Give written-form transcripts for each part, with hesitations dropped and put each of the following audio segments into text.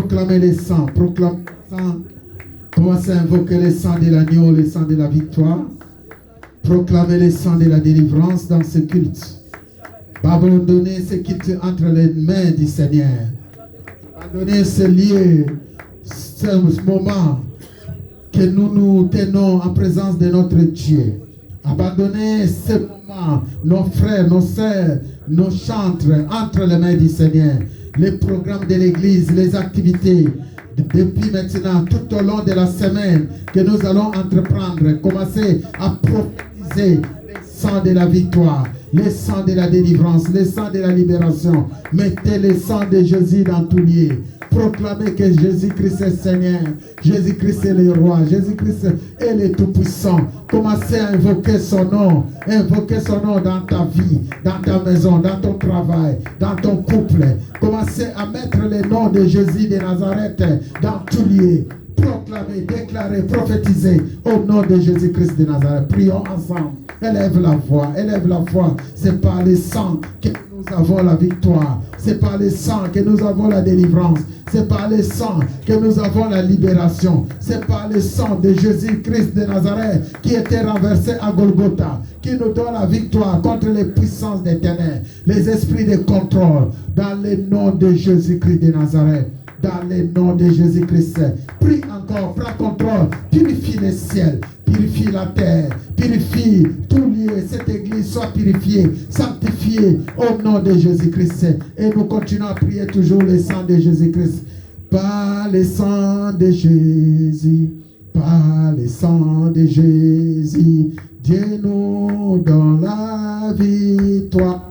Proclamez les sangs, proclamez les sangs. Commencez à invoquer les sangs de l'agneau, les sangs de la victoire. Proclamez les sangs de la délivrance dans ce culte. Abandonnez ce culte entre les mains du Seigneur. Abandonnez ce lieu, ce moment que nous nous tenons en présence de notre Dieu. Abandonnez ce moment, nos frères, nos sœurs, nos chantres entre les mains du Seigneur. Les programmes de l'Église, les activités, depuis maintenant, tout au long de la semaine que nous allons entreprendre, commencer à prophétiser les sangs de la victoire, les sangs de la délivrance, les sangs de la libération. Mettez le sang de Jésus dans tout lieu. Proclamez que Jésus-Christ est Seigneur, Jésus-Christ est le roi, Jésus-Christ est le Tout-Puissant. Commencez à invoquer son nom dans ta vie, dans ta maison, dans ton travail, dans ton couple. Commencez à mettre le nom de Jésus de Nazareth dans tout lieu. Proclamez, déclarez, prophétisez au nom de Jésus-Christ de Nazareth. Prions ensemble. Élève la voix. C'est par le sang que nous avons la victoire. C'est par le sang que nous avons la délivrance. C'est par le sang que nous avons la libération. C'est par le sang de Jésus-Christ de Nazareth qui était renversé à Golgotha, qui nous donne la victoire contre les puissances des ténèbres, les esprits de contrôle, dans le nom de Jésus-Christ de Nazareth. Dans le nom de Jésus-Christ. Prie encore, prends contrôle, purifie les ciels, purifie la terre, purifie tout lieu, cette église soit purifiée, sanctifiée au nom de Jésus-Christ. Et nous continuons à prier toujours le sang de Jésus-Christ. Par le sang de Jésus, par le sang de Jésus, Dieu nous donne la victoire.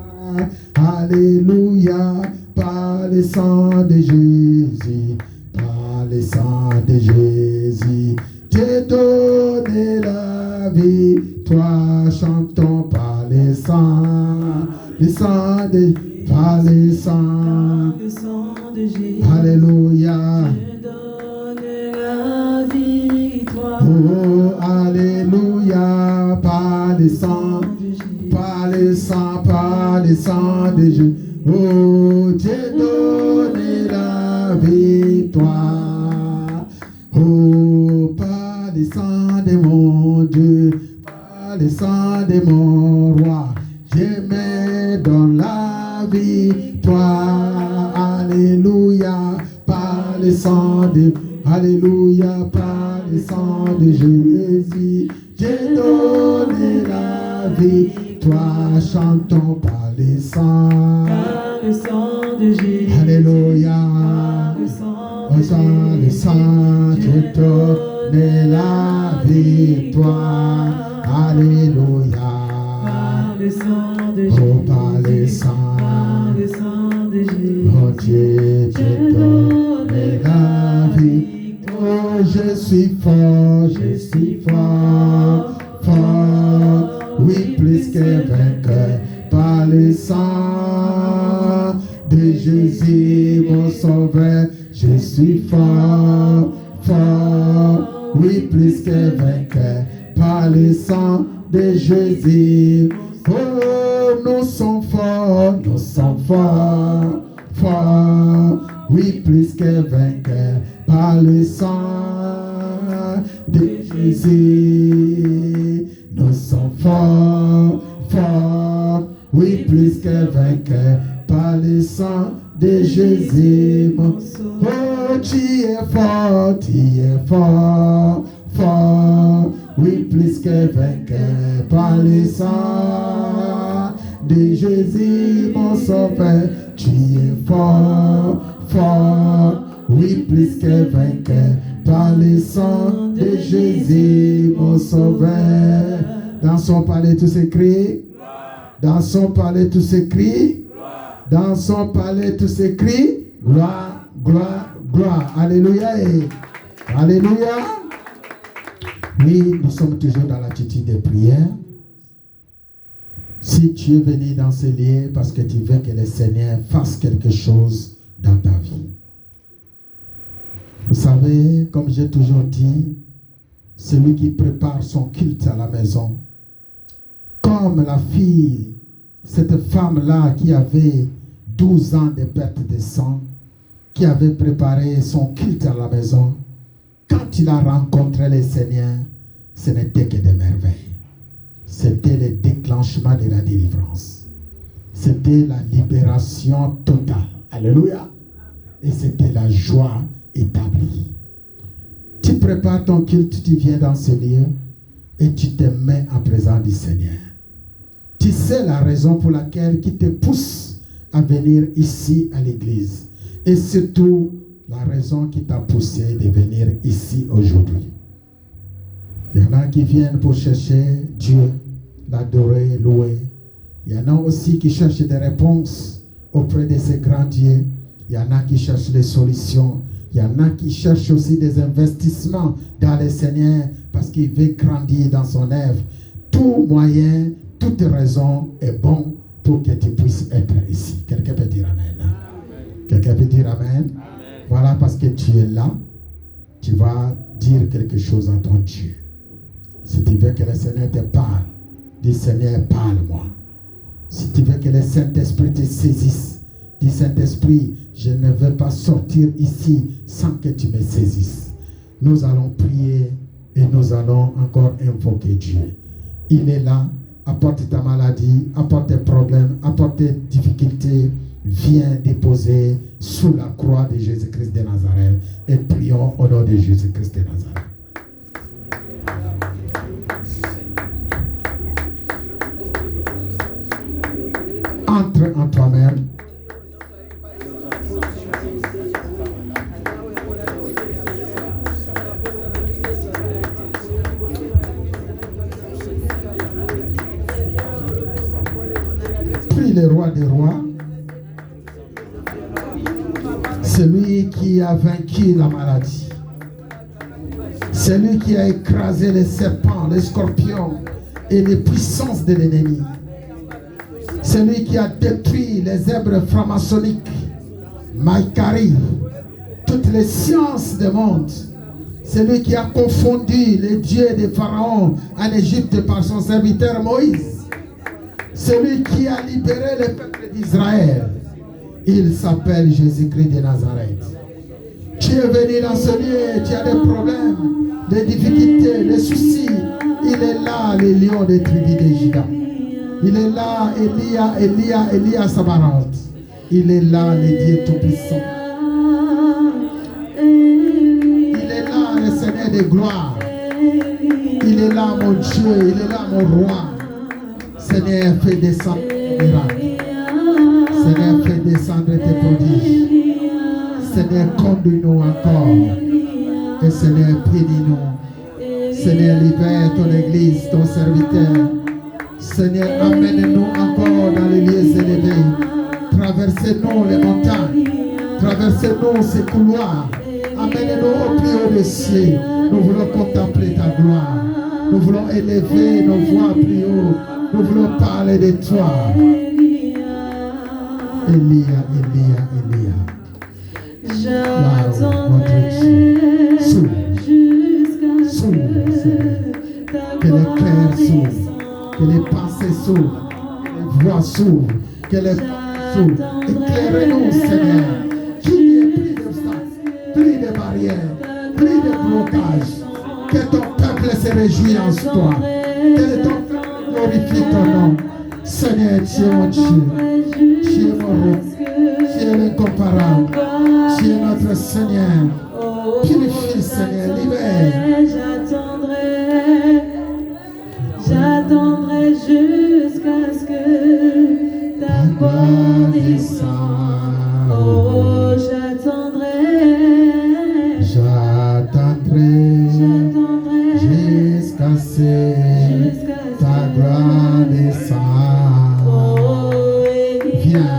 Alléluia. Par le sang de Jésus, par le sang de Jésus, Dieu donne la victoire. Chantons par le sang de, par le sang de Jésus. Alléluia. Dieu donne la victoire. Oh, alléluia. Par le sang, par le sang, par le sang de Jésus. Oh, Dieu donne la victoire. Oh, par le sang de mon Dieu, par le sang de mon roi, Dieu me donne la victoire. Alléluia, par le sang de, alléluia, par le sang de Jésus, Dieu donne la victoire. Chantons par le sang. Le sang de Jésus. Alléluia. Le sang le sang, tu donnes la victoire. Alléluia. Le sang de Oh, Jésus. par le sang. Le sang de Jésus. Oh Dieu, tu donnes la victoire. Oh, je suis fort, fort. Oui, plus que vainqueur. Par le sang de Jésus, mon sauveur, je suis fort, oui, plus que vainqueur. Par le sang de Jésus, oh, nous sommes forts, oui, plus que vainqueur. Par le sang de Jésus, nous sommes forts. Oui, plus que vainqueur, par le sang de Jésus. Oh, tu es fort, oui, plus que vainqueur, par le sang de Jésus, mon sauveur. Tu es fort, oui, plus que vainqueur, par le sang de Jésus, mon sauveur. Dans son palais, tous ces cris. Dans son palais, tous ces cris. Dans son palais, tous ces cris. Gloire, gloire, gloire. Alléluia. Alléluia. Oui, nous sommes toujours dans l'attitude de prière. Si tu es venu dans ce lieu parce que tu veux que le Seigneur fasse quelque chose dans ta vie. Vous savez, comme j'ai toujours dit, celui qui prépare son culte à la maison, comme la fille, cette femme-là qui avait 12 ans de perte de sang, qui avait préparé son culte à la maison, quand il a rencontré le Seigneur, ce n'était que des merveilles. C'était le déclenchement de la délivrance. C'était la libération totale. Alléluia. Et c'était la joie établie. Tu prépares ton culte, tu viens dans ce lieu et tu te mets en présence du Seigneur. Tu sais la raison pour laquelle qui te pousse à venir ici à l'église. Et surtout, la raison qui t'a poussé de venir ici aujourd'hui. Il y en a qui viennent pour chercher Dieu, l'adorer, louer. Il y en a aussi qui cherchent des réponses auprès de ces grands dieux. Il y en a qui cherchent des solutions. Il y en a qui cherchent aussi des investissements dans le Seigneur parce qu'il veut grandir dans son œuvre. Tout moyen, toute raison est bon pour que tu puisses être ici. Quelqu'un peut dire Amen. Quelqu'un peut dire Amen. Amen. Voilà, parce que tu es là, tu vas dire quelque chose à ton Dieu. Si tu veux que le Seigneur te parle, dis Seigneur, parle-moi. Si tu veux que le Saint-Esprit te saisisse, dis Saint-Esprit, je ne veux pas sortir ici sans que tu me saisisses. Nous allons prier et nous allons encore invoquer Dieu. Il est là, apporte ta maladie, apporte tes problèmes, apporte tes difficultés. Viens déposer sous la croix de Jésus-Christ de Nazareth et prions au nom de Jésus-Christ de Nazareth. Entre en toi-même. Prie le roi des rois. Celui qui a vaincu la maladie. Celui qui a écrasé les serpents, les scorpions et les puissances de l'ennemi. Celui qui a détruit les zèbres franc-maçonniques, Maïkari, toutes les sciences du monde. Celui qui a confondu les dieux de Pharaon en Égypte par son serviteur Moïse. Celui qui a libéré le peuple d'Israël. Il s'appelle Jésus-Christ de Nazareth. Tu es venu dans ce lieu, tu as des problèmes, des difficultés, des soucis. Il est là, le lion des tribus de Juda. Il est là, Elia Sabarat. Il est là, le Dieu Tout-Puissant. Il est là, le Seigneur de gloire. Il est là, mon Dieu, il est là, mon roi. Seigneur, fais descendre tes miracles. Seigneur, fais descendre tes prodiges. Seigneur, conduis-nous encore. Et Seigneur, bénis-nous. Seigneur, libère ton église, ton serviteur. Seigneur, amène-nous encore dans les lieux élevés. Traversez-nous les montagnes. Traversez-nous ces couloirs. Amène-nous au plus haut des cieux. Nous voulons contempler ta gloire. Nous voulons élever nos voix plus haut. Nous voulons parler de toi. Elia. J'attendrai jusqu'à ce que les cœurs s'ouvrent, que les pensées s'ouvrent, que les voix s'ouvrent, que les s'ouvrent. Éclairez-nous, Seigneur. Qu'il n'y ait plus d'obstacles, plus de barrières, plus de blocages. Que ton peuple se réjouisse en toi. Que ton peuple glorifie ton nom. Seigneur, tu es mon Dieu. Tu es mon roi. Tu es l'incomparable. Tu es notre Seigneur. Purifie, Seigneur, libère. J'attendrai jusqu'à ce que ta gloire descende. Oh, j'attendrai jusqu'à ce que ta gloire descende. Viens.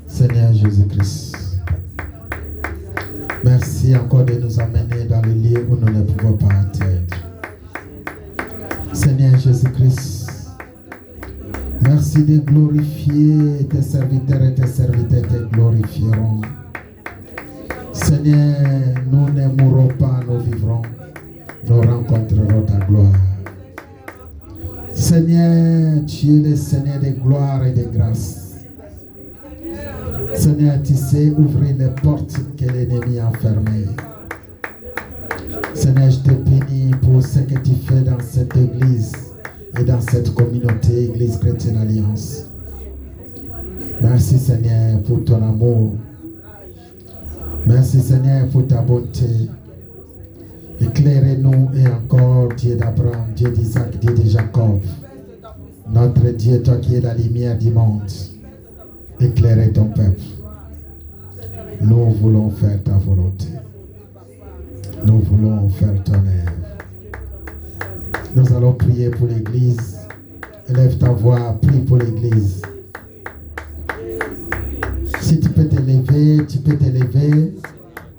Seigneur Jésus-Christ, merci encore de nous amener dans le lieu où nous ne pouvons pas atteindre. Seigneur Jésus-Christ, merci de glorifier tes serviteurs et tes serviteurs te glorifieront. Seigneur, nous ne mourrons pas, nous vivrons, nous rencontrerons ta gloire. Seigneur, tu es le Seigneur de gloire et de grâce. Seigneur, tu sais ouvrir les portes que l'ennemi a fermées. Seigneur, je te bénis pour ce que tu fais dans cette église et dans cette communauté, Église Chrétienne Alliance. Merci Seigneur pour ton amour. Merci Seigneur pour ta bonté. Éclairez-nous et encore, Dieu d'Abraham, Dieu d'Isaac, Dieu de Jacob. Notre Dieu, toi qui es la lumière du monde. Éclairez ton peuple. Nous voulons faire ta volonté. Nous voulons faire ton œuvre. Nous allons prier pour l'église. Élève ta voix, prie pour l'église. Si tu peux te lever, tu peux te lever.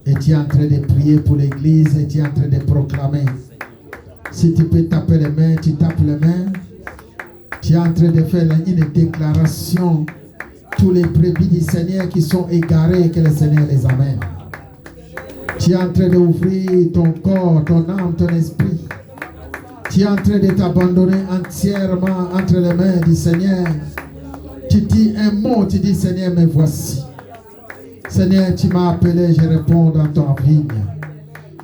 Et tu es en train de prier pour l'église et tu es en train de proclamer. Si tu peux taper les mains, tu tapes les mains. Tu es en train de faire une déclaration. Tous les brebis du Seigneur qui sont égarés, que le Seigneur les amène. Tu es en train d'ouvrir ton corps, ton âme, ton esprit. Tu es en train de t'abandonner entièrement entre les mains du Seigneur. Tu dis un mot, tu dis Seigneur, me voici. Seigneur, tu m'as appelé, je réponds dans ton vigne.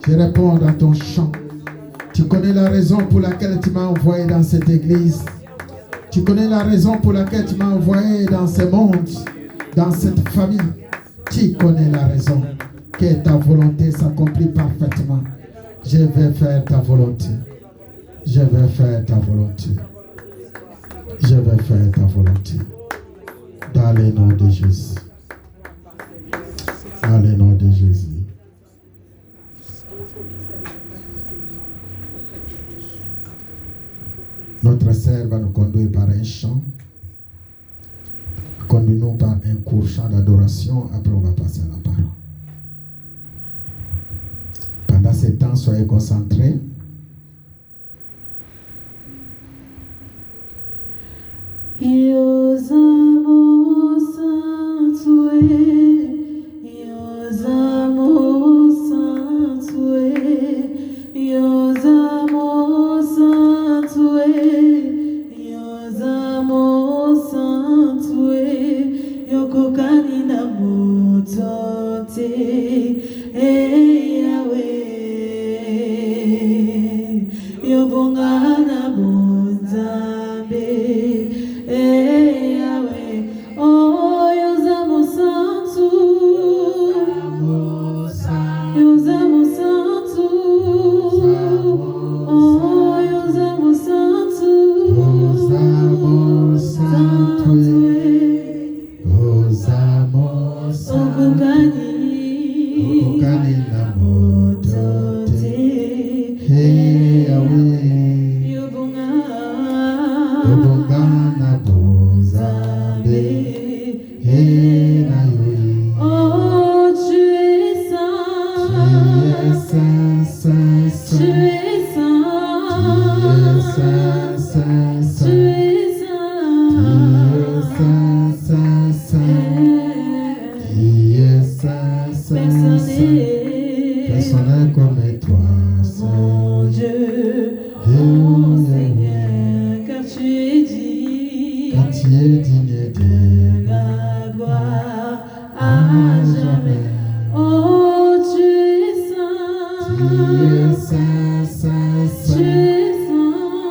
Je réponds dans ton champ. Tu connais la raison pour laquelle tu m'as envoyé dans cette église. Tu connais la raison pour laquelle tu m'as envoyé dans ce monde, dans cette famille. Tu connais la raison. Que ta volonté s'accomplit parfaitement. Je vais faire ta volonté. Je vais faire ta volonté. Je vais faire ta volonté. Dans le nom de Jésus. Dans le nom de Jésus. Notre sœur va nous conduire par un chant. Conduis-nous par un court chant d'adoration. Après, on va passer à la parole. Pendant ce temps, soyez concentrés. Hey, saint, saint, saint. Tu es saint. Saint, saint. Qui est saint, saint, Personne saint. n'est Personne n'est comme toi, mon Saint. Dieu, mon Seigneur, car tu es digne Car tu es digne de la gloire à jamais. Oh, tu es saint. Tu es saint, saint, Tu saint. es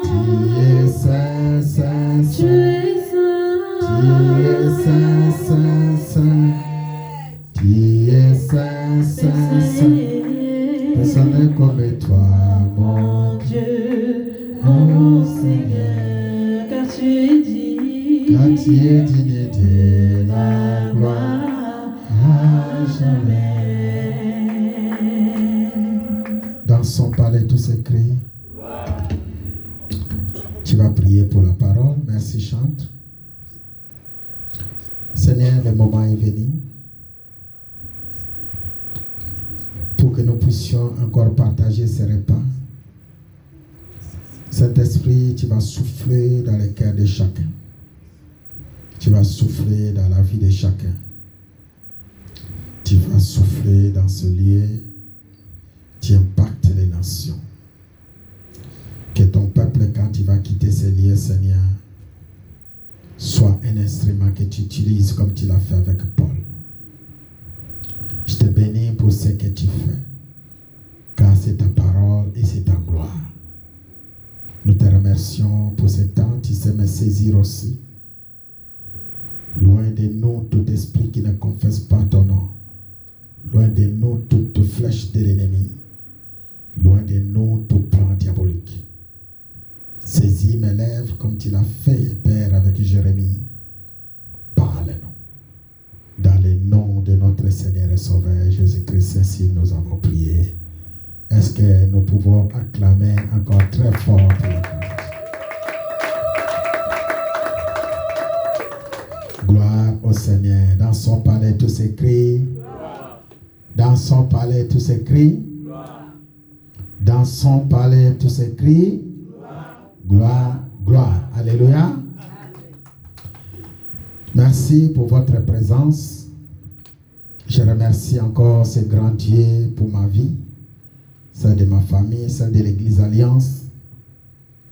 Tu es saint, saint, saint. Tu saint. es Tu es saint, saint, saint. Tu es saint, saint, saint. Personne n'est comme toi, mon Dieu. Dieu, mon Seigneur, car tu es digne. Car tu es digne de la gloire à jamais. Dans son palais, tous ces cris. Tu vas prier pour la parole. Merci, chante. Seigneur, le moment est venu pour que nous puissions encore partager ces repas. Saint-Esprit, tu vas souffler dans le cœur de chacun. Tu vas souffler dans la vie de chacun. Tu vas souffler dans ce lieu. Tu impactes les nations. Que ton peuple, quand il va quitter ce lieu, Seigneur, soit un instrument que tu utilises comme tu l'as fait avec Paul. Je te bénis pour ce que tu fais, car c'est ta parole et c'est ta gloire. Nous te remercions pour ce temps, tu sais me saisir aussi. Loin de nous tout esprit qui ne confesse pas ton nom. Loin de nous toute flèche de l'ennemi. Loin de nous tout plan diabolique. Saisis mes lèvres comme tu l'as fait, Père, avec Jérémie. Parle-nous. Dans le nom de notre Seigneur et Sauveur Jésus-Christ, ainsi nous avons prié. Est-ce que nous pouvons acclamer encore très fort pour la grâce? Gloire au Seigneur. Dans son palais, tous ces cris. Dans son palais, tous ces cris. Dans son palais, tous ces cris. Gloire, gloire. Alléluia. Merci pour votre présence. Je remercie encore ce grand Dieu pour ma vie, celle de ma famille, celle de l'Église Alliance,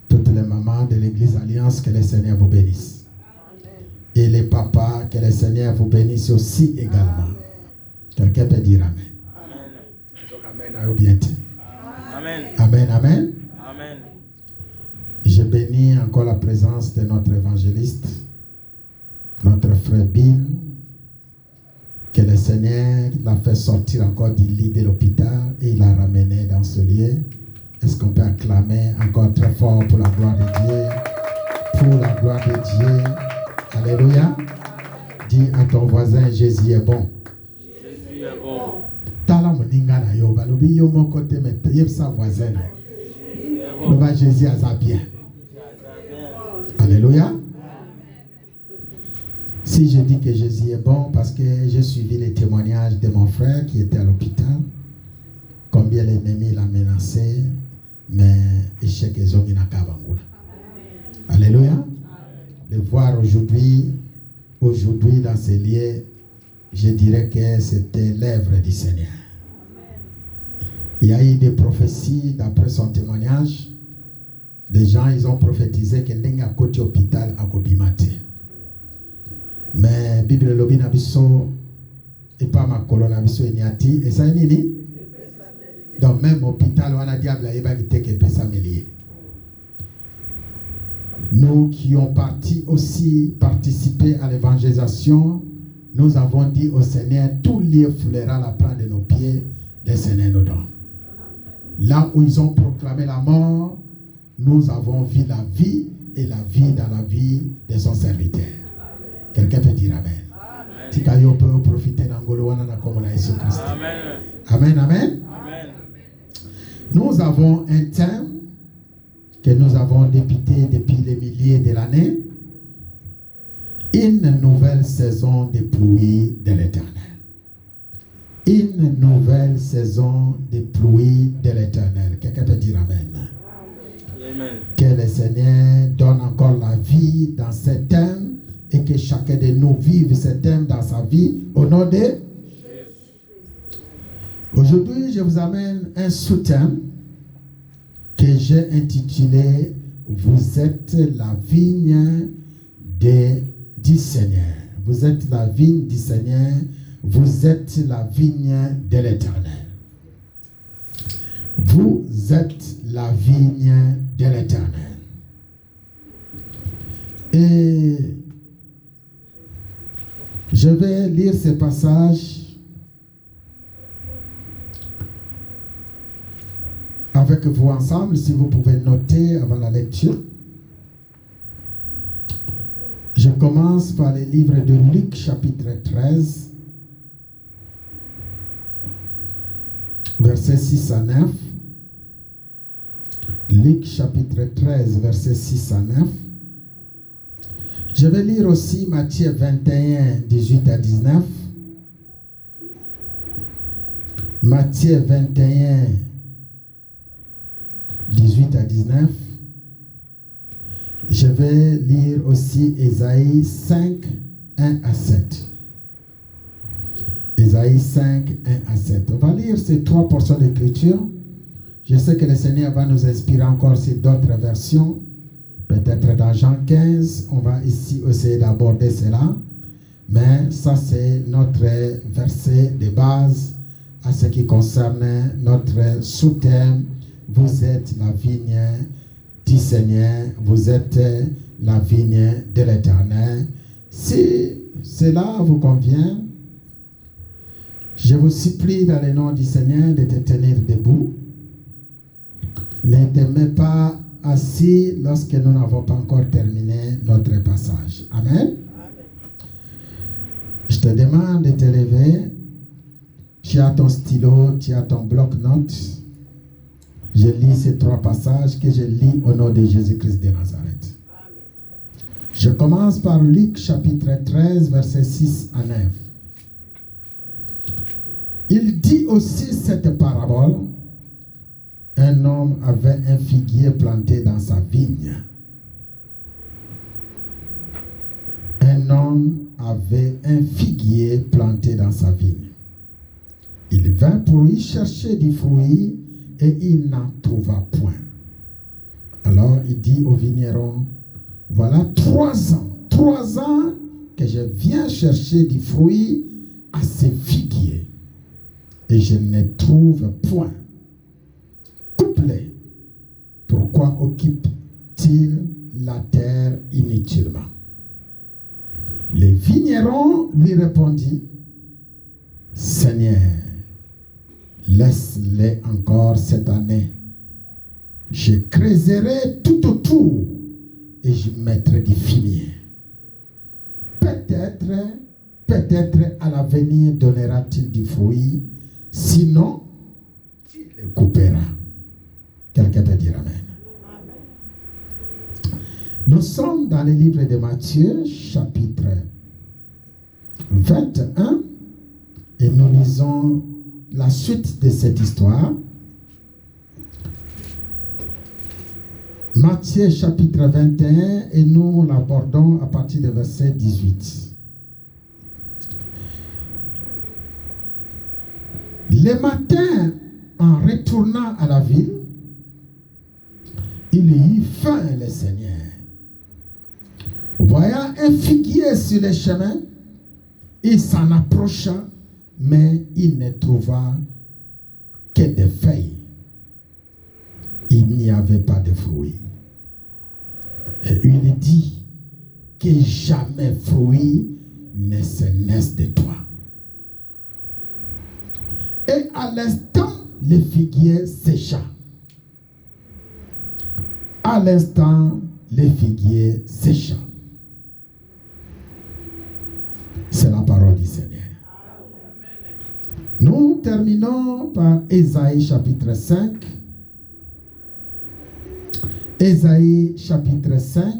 toutes les mamans de l'Église Alliance, que le Seigneur vous bénisse. Et les papas, que le Seigneur vous bénisse aussi également. Quelqu'un peut dire Amen. Amen. Amen. Amen. Amen. Amen. Amen. Je bénis encore la présence de notre évangéliste, notre frère Bill, que le Seigneur l'a fait sortir encore du lit de l'hôpital et il l'a ramené dans ce lieu. Est-ce qu'on peut acclamer encore très fort pour la gloire de Dieu? Pour la gloire de Dieu. Alléluia. Dis à ton voisin, Jésus est bon. Jésus est bon. Tala moninga na yo, balobi yo mon côté mais yeb sa voisin na. Le va Jésus a ça bien. Alléluia. Si je dis que Jésus est bon, parce que j'ai suivi les témoignages de mon frère qui était à l'hôpital, combien l'ennemi l'a menacé, mais échec et zongi na kabangula. Alléluia. De voir aujourd'hui dans ces lieux, je dirais que c'était l'œuvre du Seigneur. Il y a eu des prophéties d'après son témoignage. Des gens, ils ont prophétisé que n'enga côté hôpital à Kobimate. Mais Bible lobi nabiso et pas ma colonne nabiso eniati et ça est nini. Donc même hôpital on a diable à eba qui que pesa melier. Nous qui ont participé à l'évangélisation, nous avons dit au Seigneur, tout lieu foulera la plante de nos pieds, le Seigneur nous donne. Là où ils ont proclamé la mort, nous avons vu la vie et la vie dans la vie de son serviteur. Quelqu'un peut dire Amen. Tikayo peut profiter d'Angolo Wanana comme Jésus Christ. Amen, amen. Nous avons un thème que nous avons débuté depuis les milliers de l'année. Une nouvelle saison de pluie de l'Éternel. Une nouvelle saison de pluie de l'Éternel. Quelqu'un peut dire Amen. Amen. Que le Seigneur donne encore la vie dans ces thèmes et que chacun de nous vive ces thèmes dans sa vie au nom de Jésus. Aujourd'hui, je vous amène un sous-thème que j'ai intitulé « Vous êtes la vigne du Seigneur ». Vous êtes la vigne du Seigneur, vous êtes la vigne de l'Éternel. Vous êtes la vigne de l'Éternel. Et je vais lire ce passage avec vous ensemble, si vous pouvez noter avant la lecture. Je commence par le livre de Luc, chapitre 13, versets 6 à 9. Luc, chapitre 13, versets 6 à 9. Je vais lire aussi Matthieu 21, 18 à 19. Matthieu 21, 18 à 19. Je vais lire aussi Ésaïe 5, 1 à 7. Ésaïe 5, 1 à 7. On va lire ces trois portions d'écriture. Je sais que le Seigneur va nous inspirer encore sur d'autres versions. Peut-être dans Jean 15, on va ici essayer d'aborder cela. Mais ça, c'est notre verset de base à ce qui concerne notre sous-thème. Vous êtes la vigne du Seigneur, vous êtes la vigne de l'Éternel. Si cela vous convient, je vous supplie dans le nom du Seigneur de te tenir debout. Ne te mets pas assis lorsque nous n'avons pas encore terminé notre passage. Amen. Amen. Je te demande de te lever. Tu as ton stylo, tu as ton bloc-notes. Je lis ces trois passages que je lis au nom de Jésus-Christ de Nazareth. Amen. Je commence par Luc chapitre 13, versets 6 à 9. Il dit aussi cette parabole. Un homme avait un figuier planté dans sa vigne. Un homme avait un figuier planté dans sa vigne. Il vint pour y chercher du fruit et il n'en trouva point. Alors il dit au vigneron, voilà 3 ans que je viens chercher du fruit à ce figuier et je ne trouve point. Coupe-les. Pourquoi occupe-t-il la terre inutilement? Le vigneron lui répondit, Seigneur, laisse-les encore cette année. Je creuserai tout autour et je mettrai du fumier. Peut-être à l'avenir donnera-t-il du fruit, sinon tu les couperas. Quelqu'un peut dire Amen. Amen. Nous sommes dans le livre de Matthieu, chapitre 21, et nous lisons la suite de cette histoire. Matthieu chapitre 21 et nous l'abordons à partir du verset 18. Le matin, en retournant à la ville, il y eut faim, le Seigneur. Voyant un figuier sur le chemin, il s'en approcha, mais il ne trouva que des feuilles. Il n'y avait pas de fruits. Et il dit que jamais fruit ne se naisse de toi. Et à l'instant, le figuier sécha. À l'instant, le figuier sécha. C'est la parole du Seigneur. Nous terminons par Ésaïe chapitre 5. Ésaïe chapitre 5,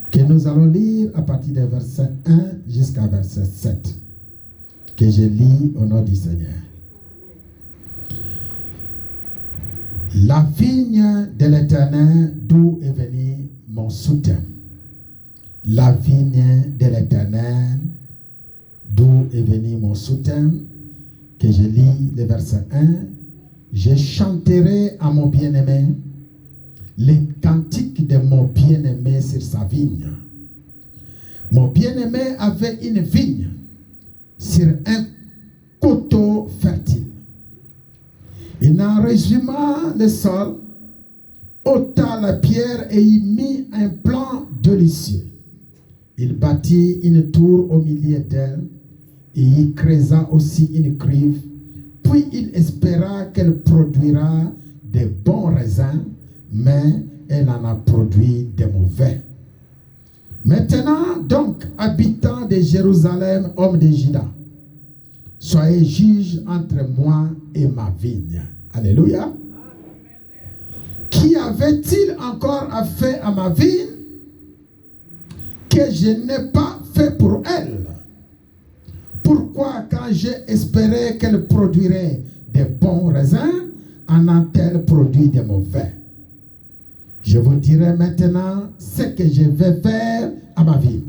que nous allons lire à partir du verset 1 jusqu'à verset 7, que je lis au nom du Seigneur. La vigne de l'Éternel, d'où est venu mon soutien. La vigne de l'Éternel, d'où est venu mon soutien. Que je lis le verset 1. Je chanterai à mon bien-aimé les cantiques de mon bien-aimé sur sa vigne. Mon bien-aimé avait une vigne sur un coteau fertile. Il en résuma le sol, ôta la pierre et y mit un plan délicieux. Il bâtit une tour au milieu d'elle et y creusa aussi une cuve. Puis il espéra qu'elle produira de bons raisins, mais elle en a produit de mauvais. Maintenant donc, habitants de Jérusalem, hommes de Juda, soyez juges entre moi et ma vigne. Alléluia. Qui avait-il encore à faire à ma vigne que je n'ai pas fait pour elle? Pourquoi, quand j'ai espéré qu'elle produirait de bons raisins, en a-t-elle produit de mauvais? Je vous dirai maintenant ce que je vais faire à ma vigne.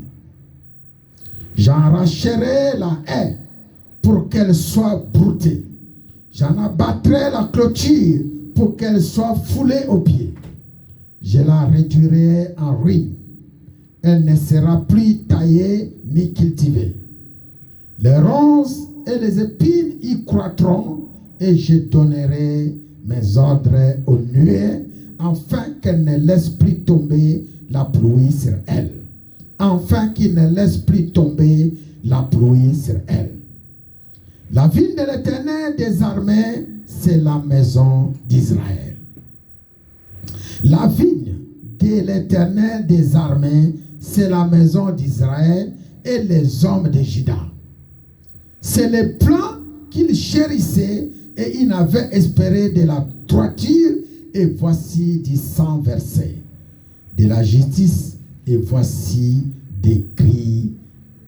J'arracherai la haie pour qu'elle soit broutée. J'en abattrai la clôture pour qu'elle soit foulée aux pieds. Je la réduirai en ruine. Elle ne sera plus taillée ni cultivée. Les ronces et les épines y croîtront, et je donnerai mes ordres aux nuées, afin qu'elle ne laisse plus tomber la pluie sur elle. Afin qu'il ne laisse plus tomber la pluie sur elle. La vigne de l'Éternel des armées, c'est la maison d'Israël. La vigne de l'Éternel des armées, c'est la maison d'Israël et les hommes de Juda. C'est le plan qu'il chérissait et il avait espéré de la droiture, et voici du sang versé, de la justice, et voici des cris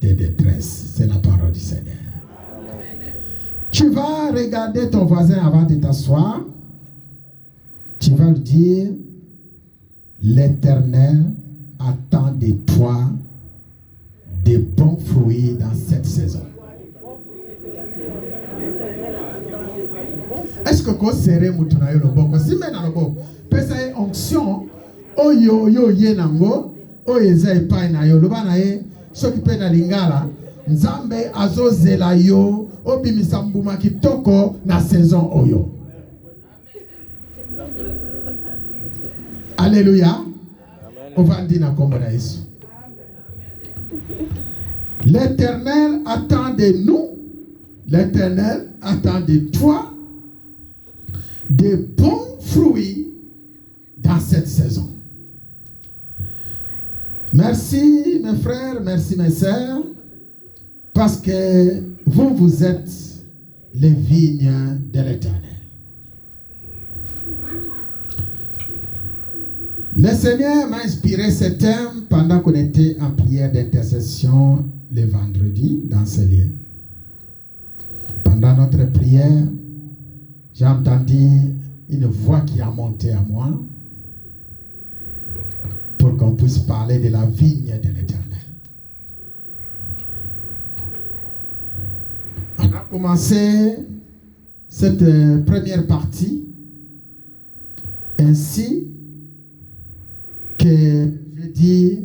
de détresse. C'est la parole du Seigneur. Tu vas regarder ton voisin avant de t'asseoir. Tu vas lui dire, l'Éternel attend de toi de bons fruits dans cette saison. Est-ce que vous serez moutouna yo loboko? Si mena lobo, pesa e onction, oyo yo ye nango, oyo za epai na yo loba na ye, soki pe na lingala, nzambe azozela yo, obimisa mbuma kitoko na saison oyo. Alléluia. Ovandi na kombo na Yesu. L'Éternel attend de nous, l'Éternel attend de toi de bons fruits dans cette saison. Merci mes frères, merci mes sœurs, parce que vous êtes les vignes de l'Éternel. Le Seigneur m'a inspiré ce thème pendant qu'on était en prière d'intercession le vendredi dans ce lieu. Pendant notre prière, j'ai entendu une voix qui a monté à moi pour qu'on puisse parler de la vigne de l'Éternel. On a commencé cette première partie ainsi que je dis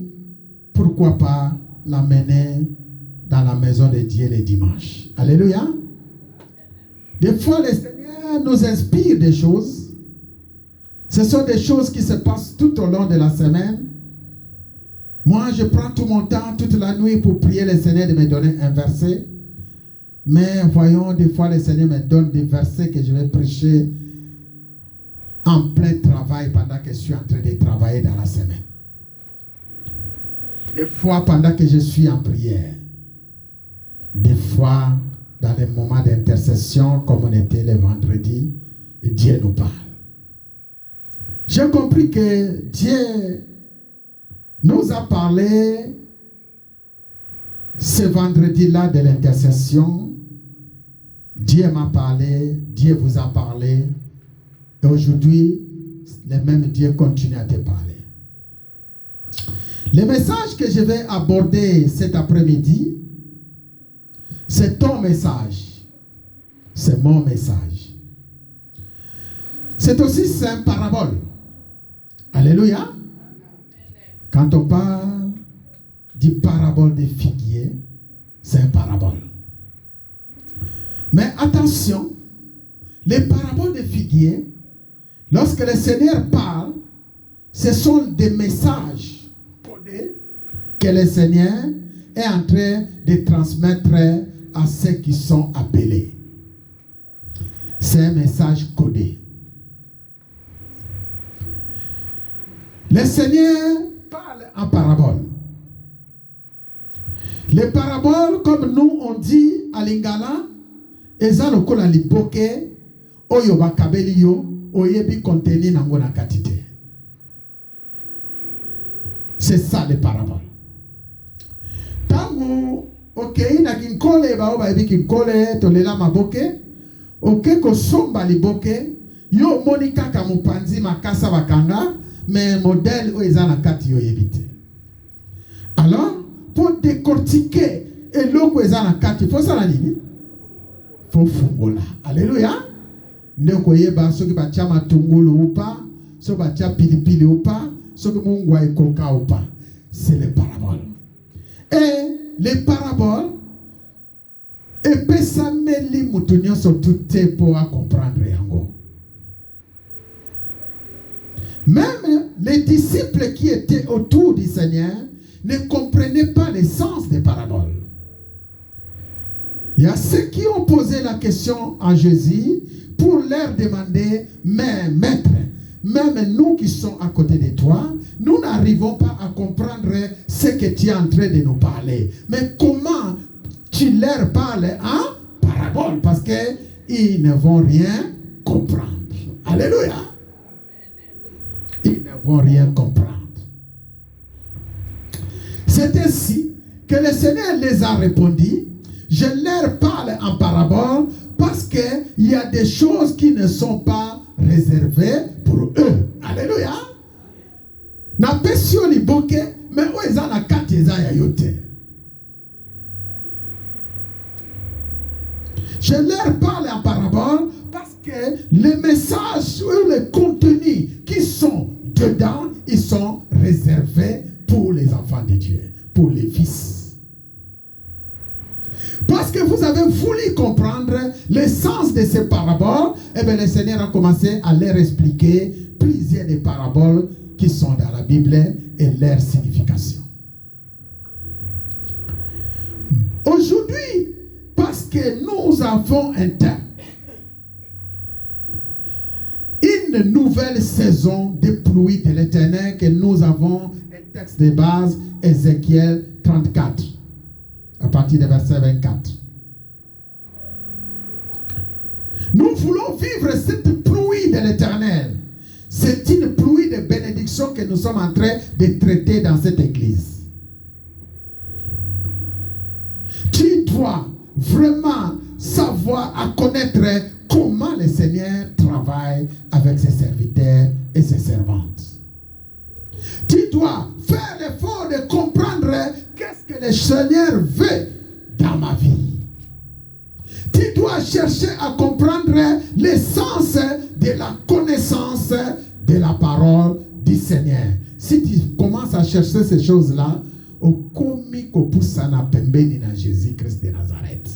pourquoi pas l'amener dans la maison de Dieu le dimanche. Alléluia. Des fois, le Seigneur nous inspire des choses. Ce sont des choses qui se passent tout au long de la semaine. Moi, je prends tout mon temps, toute la nuit pour prier le Seigneur de me donner un verset. Mais voyons, des fois, le Seigneur me donne des versets que je vais prêcher en plein travail pendant que je suis en train de travailler dans la semaine. Des fois, pendant que je suis en prière. Des fois, dans les moments d'intercession, comme on était le vendredi, Dieu nous parle. J'ai compris que Dieu nous a parlé ce vendredi-là de l'intercession. Dieu m'a parlé, Dieu vous a parlé Et aujourd'hui, le même Dieu continue à te parler. Le message que je vais aborder cet après-midi, c'est ton message. C'est mon message. C'est aussi une parabole. Alléluia. Quand on parle du parabole des figuiers, c'est une parabole. Mais attention, les paraboles des figuiers, lorsque le Seigneur parle, ce sont des messages codés que le Seigneur est en train de transmettre à ceux qui sont appelés. C'est un message codé. Le Seigneur parle en parabole. Les paraboles, comme nous on dit à Lingala, eza lokola liboke oyo bakabeli yo oyebi contenu nango na katite. C'est ça les paraboles. Tango okei na kinkole ba oba ebi kinkole tolela maboke oke ko somba liboke yo monika ka mupanzi makasa bakanga mais modèle o eza na kati yo yebite. Alors pour décortiquer eloko eza na kati faut ça la nini? Faut fungola. Alléluia. Ndeko yeba soki batia matungulu ou pas, soki batia pilipili ou pas, soki mungwa ekoka ou pas. C'est les paraboles. Et les paraboles epesameli mutu nyonso tout pour comprendre yango. Même les disciples qui étaient autour du Seigneur ne comprenaient pas le sens des paraboles. Il y a ceux qui ont posé la question à Jésus pour leur demander, mais maître, même nous qui sommes à côté de toi, nous n'arrivons pas à comprendre ce que tu es en train de nous parler. Mais comment tu leur parles en parabole? Parce qu'ils ne vont rien comprendre. Alléluia. Ils ne vont rien comprendre. C'est ainsi que le Seigneur les a répondu. Je leur parle en parabole parce qu'il y a des choses qui ne sont pas réservées pour eux. Alléluia. Na pesio li boke, mais où est la carte ya yote? Je leur parle en parabole parce que les messages ou les contenus qui sont dedans, ils sont réservés pour les enfants de Dieu, pour les fils. Parce que vous avez voulu comprendre le sens de ces paraboles, et bien le Seigneur a commencé à leur expliquer plusieurs des paraboles qui sont dans la Bible et leur signification. Aujourd'hui, parce que nous avons un thème, une nouvelle saison de pluie de l'Éternel, que nous avons un texte de base, Ézéchiel 34. À partir du verset 24. Nous voulons vivre cette pluie de l'Éternel. C'est une pluie de bénédiction que nous sommes en train de traiter dans cette église. Tu dois vraiment savoir à connaître comment le Seigneur travaille avec ses serviteurs et ses servantes. Tu dois faire l'effort de comprendre qu'est-ce que le Seigneur veut dans ma vie. Tu dois chercher à comprendre l'essence de la connaissance de la parole du Seigneur. Si tu commences à chercher ces choses-là, au komi ko pusana pembeni na Jésus-Christ de Nazareth.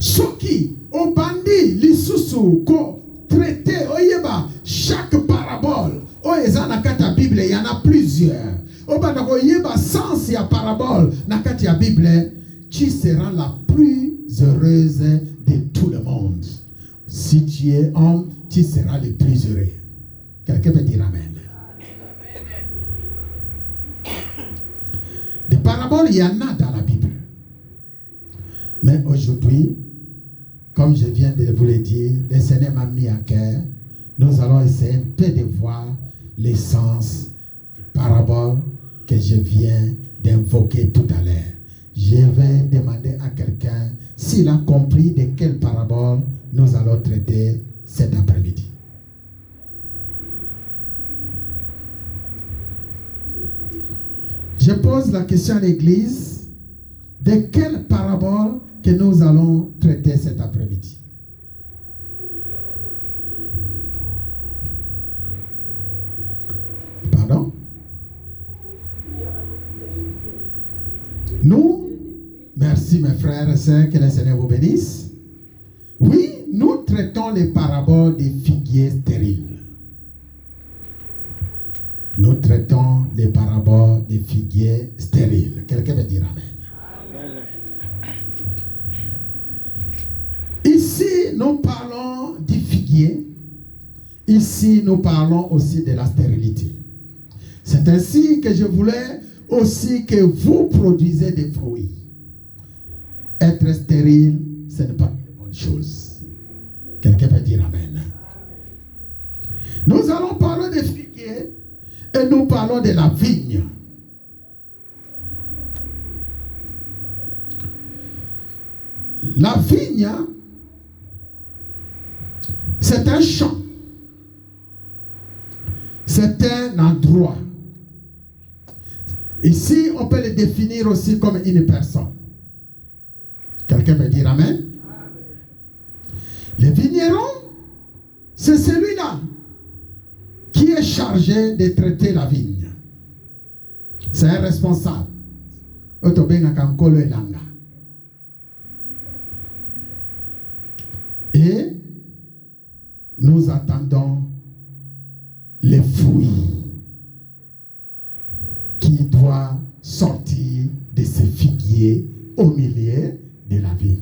Soki obandi lisusu ko traité oyeba chaque parabole. Oyeza na kata Bible, il y en a plusieurs. Obanda ko yeba sens ya parabole na kata ya Bible, tu seras la plus heureuse de tout le monde. Si tu es homme, tu seras le plus heureux. Quelqu'un peut dire amen. Des paraboles, il y en a dans la Bible. Mais aujourd'hui, comme je viens de vous le dire, le Seigneur m'a mis à cœur. Nous allons essayer un peu de voir l'essence des paraboles que je viens d'invoquer tout à l'heure. Je vais demander à quelqu'un s'il a compris de quelle parabole nous allons traiter cet après-midi. Je pose la question à l'église, de quelle parabole que nous allons traiter cet après-midi? Pardon? Nous, merci mes frères et sœurs, que le Seigneur vous bénisse. Oui, nous traitons les paraboles des figuiers stériles. Nous traitons les paraboles des figuiers stériles. Quelqu'un veut dire amen. Amen. Ici, nous parlons du figuier. Ici, nous parlons aussi de la stérilité. C'est ainsi que je voulais aussi que vous produisez des fruits. Être stérile, ce n'est pas une bonne chose. Quelqu'un peut dire amen. Nous allons parler des figuiers et nous parlons de la vigne. La vigne, c'est un champ. C'est un endroit. Ici, on peut le définir aussi comme une personne. Quelqu'un peut dire amen? Le vigneron, c'est celui-là qui est chargé de traiter la vigne. C'est un responsable. Et nous attendons les fruits qui doivent sortir de ces figuiers au milieu de la vigne.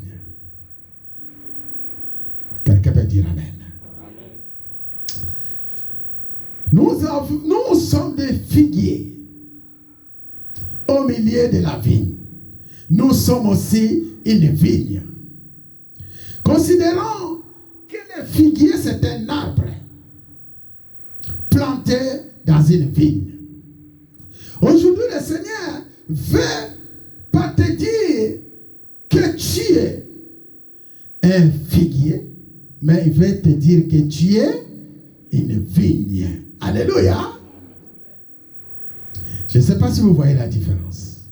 Quelqu'un peut dire amen. Nous sommes des figuiers au milieu de la vigne. Nous sommes aussi une vigne. Considérons que le figuier c'est un arbre planté dans une vigne. Aujourd'hui, le Seigneur veut pas te dire que tu es un figuier, mais il veut te dire que tu es une vigne. Alléluia. Je ne sais pas si vous voyez la différence.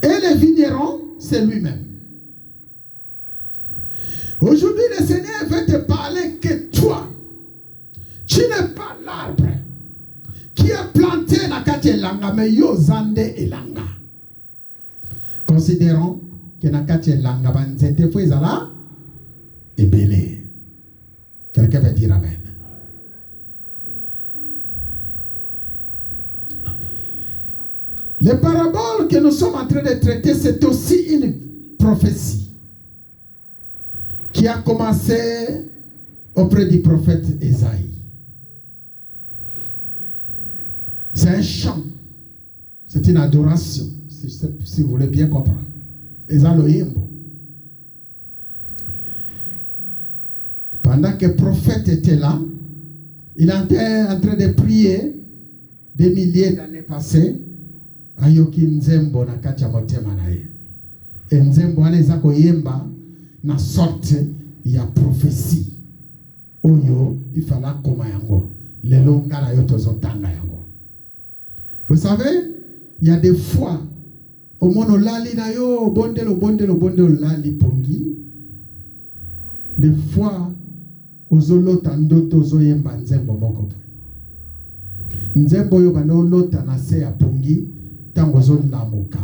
Et le vigneron, c'est lui-même. Aujourd'hui, le Seigneur veut te parler que toi, tu n'es pas l'arbre qui est planté dans la langa, mais yo zande et langa. Considérons que dans la langa, banzete fou ezala et belé. Quelqu'un peut dire amen. Les paraboles que nous sommes en train de traiter, c'est aussi une prophétie qui a commencé auprès du prophète Esaïe. C'est un chant, c'est une adoration, si vous voulez bien comprendre. Esaïe-Yembo. Pendant que le prophète était là, il était en train de prier des milliers d'années passées. Ayoki nzembo na kati ya motema na ye. Nzembo anaweza koyemba na sorte ya prophétie. Oyo ifala koma yango. Lelo ngala yo tozotanga yango. Vous savez, il y a des fois au mono lali na yo bondelo lali pongi. Des fois ozolota ndoto zoyemba nzembo moko. Nzembo yo bano lota na se ya pongi. Tango zo lamoka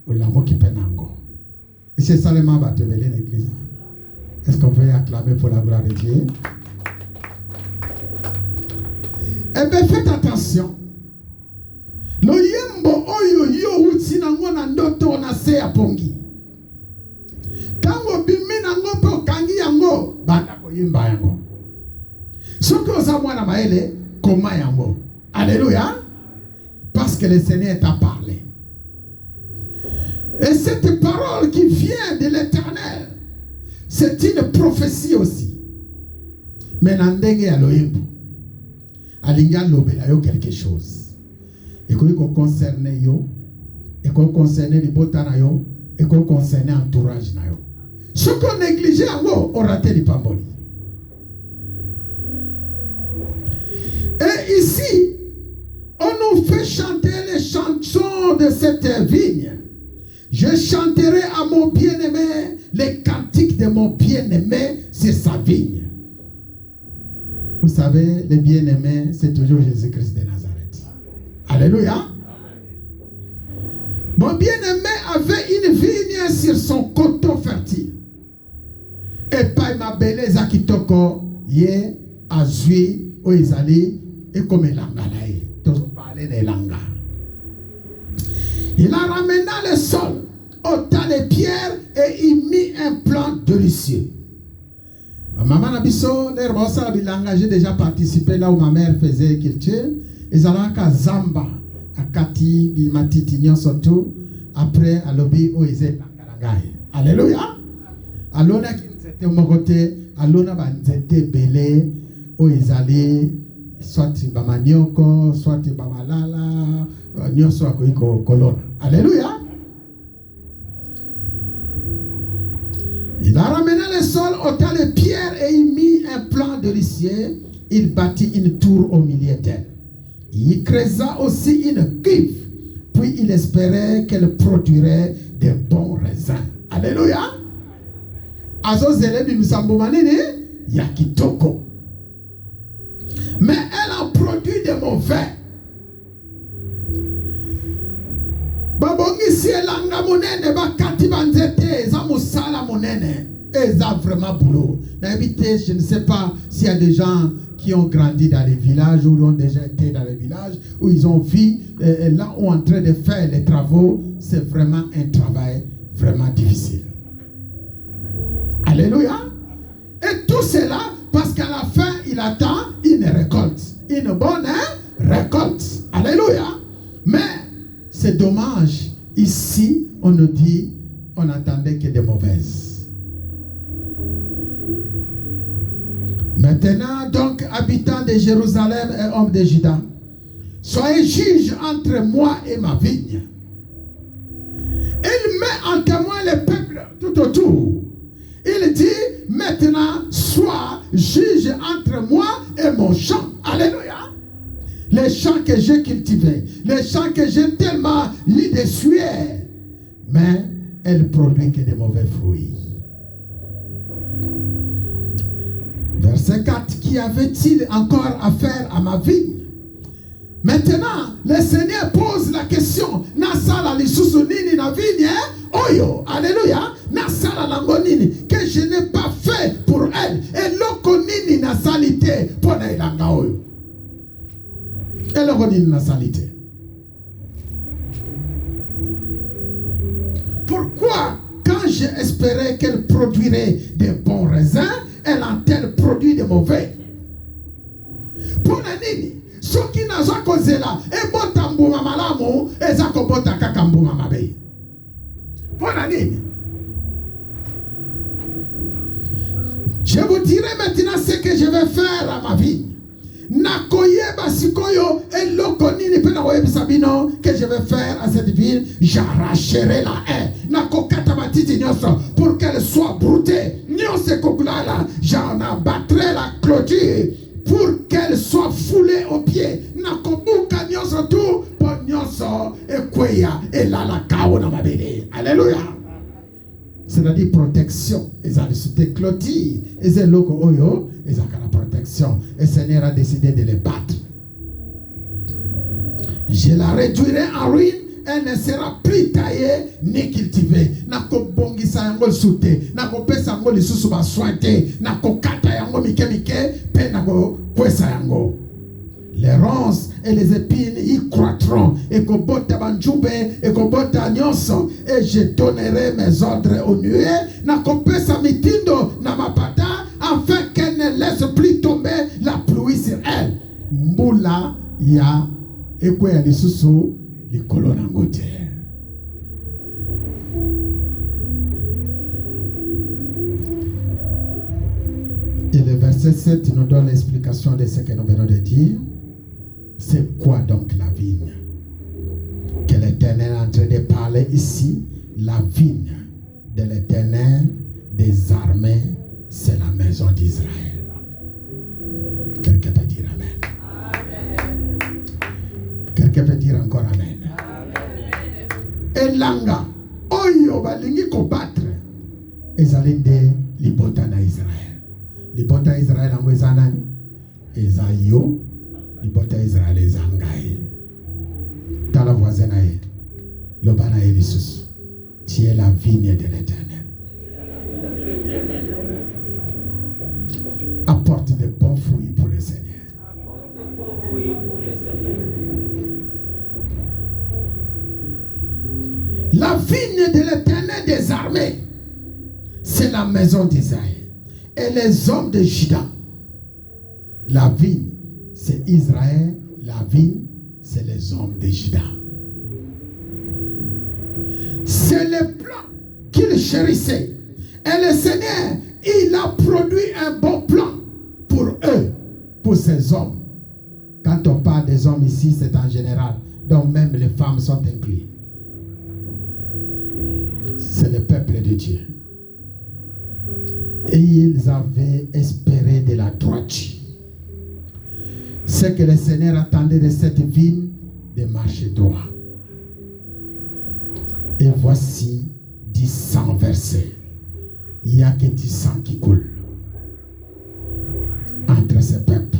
ou lamoki penango. Et c'est ça le mamba te belé l'église. Est-ce qu'on peut acclamer pour la gloire de Dieu? Eh bien, faites attention. Le yembo oyo yo uti nango na ndoto na se ya pongi. Tango bimi nango pe okangi yango banda ko yemba yango. Soki oza mwana maele koma yango. Alléluia. Parce que le Seigneur t'a parlé. Et cette parole qui vient de l'Éternel, c'est une prophétie aussi. Mais n'andenge aloyembo. Alinga lobela yo quelque chose. Et qu'on concerne yo, et qu'on concerne les botana yo, et qu'on concerne entourage na yo. Ce qu'on négligeait en haut, on ratait les pamboli. Et ici, on nous fait chanter les chansons de cette vigne. Je chanterai à mon bien-aimé les cantiques de mon bien-aimé sur sa vigne. Vous savez, le bien-aimé, c'est toujours Jésus-Christ de Nazareth. Alléluia. Amen. Mon bien-aimé avait une vigne sur son coteau fertile. Et par ma belle Zakitoko, yé, azui, oizali, et comme l'angalaï. Tous parler de l'anga. Il a ramené le sol au tas de pierres et il mit un plan délicieux. Maman Nabiso, j'ai déjà participé là où ma mère faisait culture. Ils allaient à Zamba, à Kati, Bimatiti, Nyosoto, après à Lobi, où ils étaient. Alléluia. Alona qui était mon côté, Alona Banzete Belé, où ils allaient, soit Bamanioko, soit Bamalala, Nyoso Akoiko Kolona. Alléluia. Il a ramené le sol au tas de pierres et il mit un plan délicieux. Il bâtit une tour au milieu d'elle. Il creusa aussi une cuve. Puis il espérait qu'elle produirait de bons raisins. Alléluia. Mais elle en produit de mauvais. Babongi si elanga monene ba kati banzete za musala monene eza vraiment boulot. N'habitez, je ne sais pas s'il y a des gens qui ont grandi dans les villages ou ont déjà été dans les villages où ils ont vu là où en train de faire les travaux, c'est vraiment un travail vraiment difficile. Alléluia. Et tout cela parce qu'à la fin il attend une récolte, une bonne récolte. Alléluia. Mais c'est dommage. Ici, on nous dit, on n'entendait que des mauvaises. Maintenant, donc, habitants de Jérusalem et hommes de Juda, soyez juges entre moi et ma vigne. Il met en témoin le peuple tout autour. Il dit, maintenant, sois juge entre moi et mon champ. Alléluia. Les champs que j'ai cultivés, les champs que j'ai tellement mis de sueur, mais elle produit que des mauvais fruits. Verset 4, qui avait-il encore à faire à ma vigne? Maintenant, le Seigneur pose la question, Nasala lisusu nini na vigne, oyo, alléluia, Nasala langonini, que je n'ai pas fait pour elle, et loko nini na salité pour nailanga oyo. Elle redit la salité. Pourquoi, quand j'espérais qu'elle produirait des bons raisins, elle a-t-elle produit des mauvais? Pour la nini, ce qui n'a pas causé là, et botambouma malamu, et zakobota kakambouma mabe. Pour la nini. Je vous dirai maintenant ce que je vais faire à ma vie. Nakoyeba sikoyo eloko nini pena webisa bino que je vais faire à cette ville, j'arracherai la haie nakokata matiti nyoso pour qu'elle soit broutée nyose kokulala, j'en abattrai la clôture pour qu'elle soit foulée aux pieds nakobuka nyoso tout pour nyoso ekweya elala kao na mabele. Alléluia. C'est-à-dire protection. Ils ont des clôtures. Ils ont loko oyo. Ils ont la protection. Et le Seigneur a décidé de les battre. Je la réduirai en ruine. Elle ne sera plus taillée ni cultivée. Nako bongi sa yango soute. Nako pesa yango lisusu ba sointe. Nako kata yango mike mike. Pe nako kwesa yango. Les ronces et les épines y croîtront. Et kobota banjube et kobota nyonso. Et je donnerai mes ordres aux nuées. Nakopesa mitindo na mapata. Afin qu'elle ne laisse plus tomber la pluie sur elle. Mbula ya ekwe ya lisusu likolo nangote. Et le verset 7 nous donne l'explication de ce que nous venons de dire. C'est quoi donc la vigne? Que l'Éternel est en train de parler ici. La vigne de l'Éternel des armées, c'est la maison d'Israël. Quelqu'un peut dire Amen. Quelqu'un peut dire encore Amen. Et langa, oyo balingi combattre, ezalinde libota na Israël. Libota Israël ango ezanani, ezayo, libota Israël ezangai. Dans la voisine aye, le bana Elisus, tu es la vigne de l'Éternel. Apporte de bons fruits pour le Seigneur. La vigne de l'Éternel des armées, c'est la maison d'Israël. Et les hommes de Juda, la vigne, c'est Israël. La vigne, c'est les hommes de Juda. C'est le plan qu'il chérissait. Et le Seigneur, il a produit un bon plan pour eux, pour ces hommes. Quand on parle des hommes ici, c'est en général. Donc même les femmes sont incluses. C'est le peuple de Dieu. Et ils avaient espéré de la droiture. Ce que le Seigneur attendait de cette vigne, de marcher droit. Et voici 10 versets. Il n'y a que 10 sang qui coule entre ces peuples.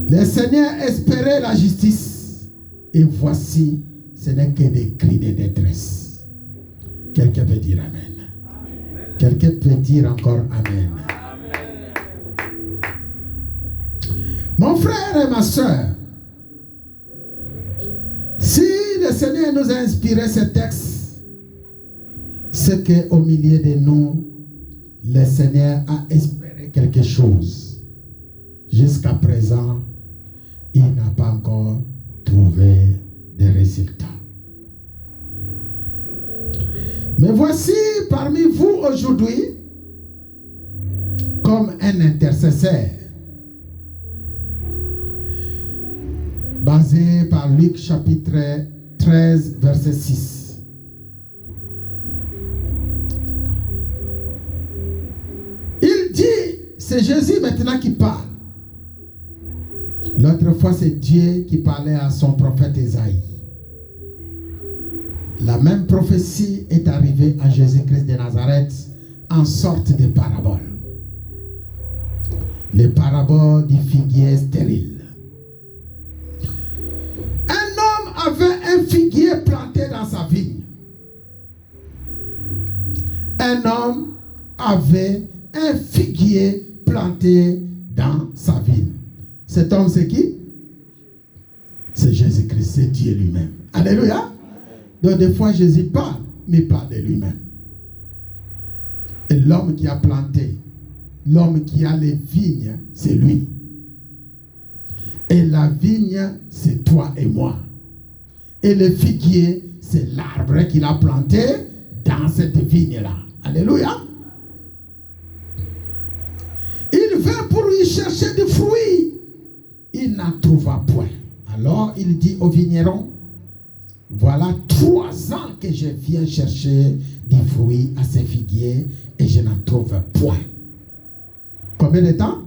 Le Seigneur espérait la justice. Et voici, ce n'est que des cris de détresse. Quelqu'un peut dire Amen. Quelqu'un peut dire encore Amen. Mon frère et ma soeur, si le Seigneur nous a inspiré ce texte, c'est qu'au milieu de nous, le Seigneur a espéré quelque chose. Jusqu'à présent, il n'a pas encore trouvé de résultats. Mais voici parmi vous aujourd'hui, comme un intercesseur, basé par Luc chapitre 13, verset 6. Il dit, c'est Jésus maintenant qui parle. L'autre fois, c'est Dieu qui parlait à son prophète Ésaïe. La même prophétie est arrivée à Jésus-Christ de Nazareth en sorte de parabole. Les paraboles du figuier stérile. Avait un figuier planté dans sa vigne. Un homme avait un figuier planté dans sa vigne. Cet homme, c'est qui? C'est Jésus-Christ, c'est Dieu lui-même. Alléluia. Donc des fois, Jésus parle, mais parle de lui-même. Et l'homme qui a planté, l'homme qui a les vignes, c'est lui. Et la vigne, c'est toi et moi. Et le figuier, c'est l'arbre qu'il a planté dans cette vigne-là. Alléluia. Il vint pour y chercher des fruits. Il n'en trouva point. Alors il dit au vigneron, voilà 3 ans que je viens chercher des fruits à ces figuiers et je n'en trouve point. Combien de temps?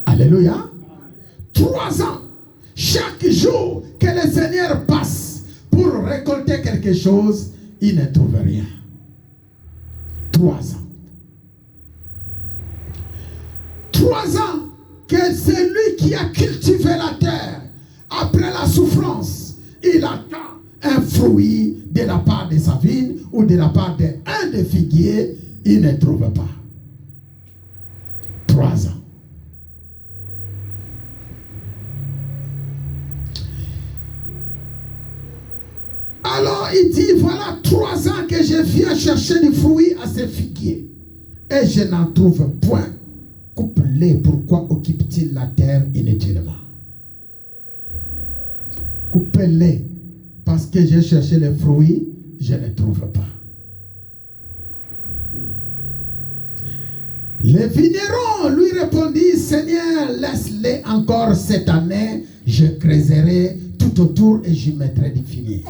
Alléluia. 3 ans. Chaque jour que le Seigneur passe pour récolter quelque chose, il ne trouve rien. 3 ans. 3 ans que c'est lui qui a cultivé la terre. Après la souffrance, il attend un fruit de la part de sa vigne ou de la part d'un des figuiers, il ne trouve pas. 3 ans. Alors il dit, voilà 3 ans que je viens chercher des fruits à ces figuiers. Et je n'en trouve point. Coupe-les, pourquoi occupe-t-il la terre inutilement? Coupez-les, parce que j'ai cherché les fruits, je ne trouve pas. Les vignerons lui répondit, Seigneur, laisse-les encore cette année, je creuserai tout autour et j'y mettrai du fumier.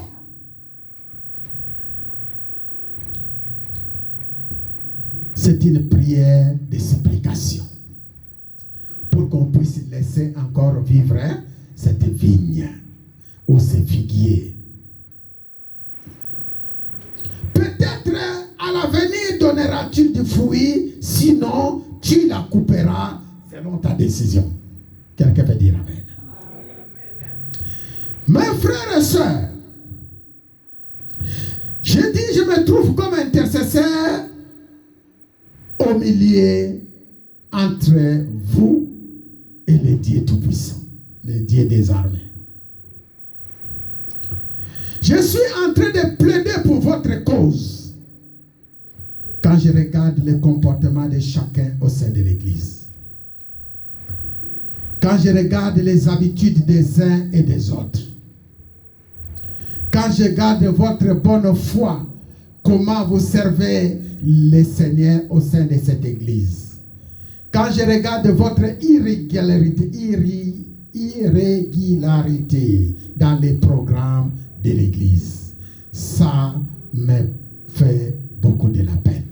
C'est une prière de supplication. Pour qu'on puisse laisser encore vivre cette vigne ou ce figuier. Peut-être à l'avenir donneras-tu du fruit, sinon tu la couperas selon ta décision. Quelqu'un peut dire amen. Mes frères et sœurs, je me trouve comme intercesseur au milieu entre vous et le Dieu Tout-Puissant, le Dieu des armées. Je suis en train de plaider pour votre cause quand je regarde le comportement de chacun au sein de l'Église. Quand je regarde les habitudes des uns et des autres. Quand je regarde votre bonne foi, comment vous servez le Seigneur au sein de cette Église. Quand je regarde votre irrégularité dans les programmes de l'Église, ça me fait beaucoup de la peine.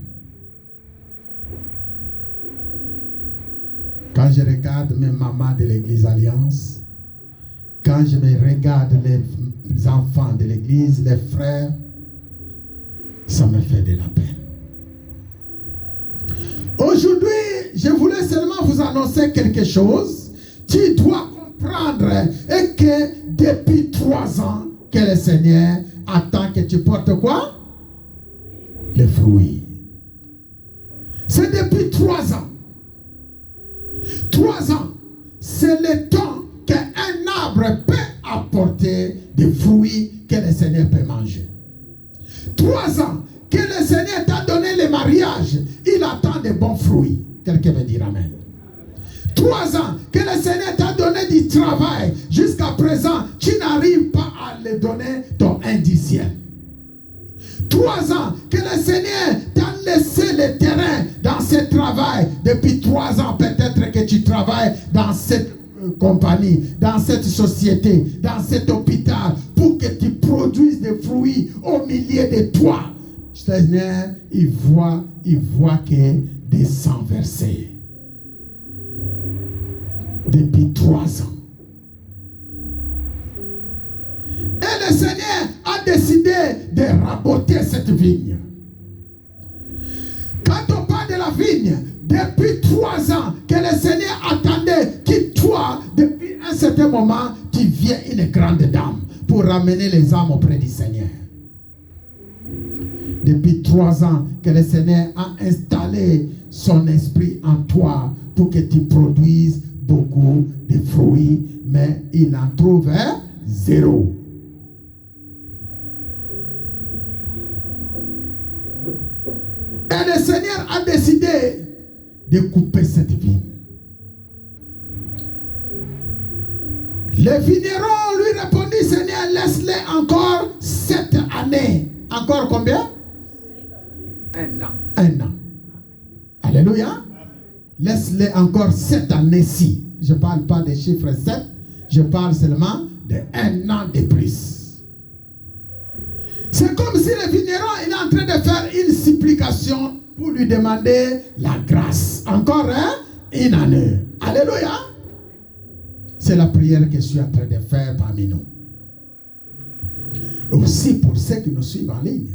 Quand je regarde mes mamans de l'Église Alliance, quand je me regarde les enfants de l'Église, les frères, ça me fait de la peine. Aujourd'hui, je voulais seulement vous annoncer quelque chose. Tu dois comprendre et que depuis 3 ans, que le Seigneur attend que tu portes quoi? Les fruits. C'est depuis 3 ans. 3 ans, c'est le temps qu'un arbre peut apporter des fruits que le Seigneur peut manger. 3 ans que le Seigneur t'a donné le mariage, il attend de bons fruits. Quelqu'un veut dire amen. 3 ans que le Seigneur t'a donné du travail, jusqu'à présent, tu n'arrives pas à le donner ton 1/10. 3 ans que le Seigneur t'a laissé le terrain dans ce travail. Depuis 3 ans, peut-être que tu travailles dans cette compagnie, dans cette société, dans cet hôpital, pour que tu produises des fruits au milieu de toi. Seigneur, il voit que des sangs versés. Depuis 3 ans. Et le Seigneur a décidé de raboter cette vigne. Quand on parle de la vigne, depuis 3 ans que le Seigneur attendait que toi, depuis un certain moment, tu viens une grande dame pour ramener les âmes auprès du Seigneur. Depuis 3 ans que le Seigneur a installé son esprit en toi pour que tu produises beaucoup de fruits, mais il en trouve 0. Et le Seigneur a décidé de couper cette vigne. Le vigneron lui répondit, Seigneur, laisse-les encore 7 années. Encore combien? 1 an. 1 an. Alléluia. Laisse-les encore 7 années-ci. Je ne parle pas des chiffres 7. Je parle seulement de 1 an de plus. C'est comme si le vigneron est en train de faire une supplication pour lui demander la grâce. Encore 1 année. Alléluia. C'est la prière que je suis en train de faire parmi nous. Aussi pour ceux qui nous suivent en ligne.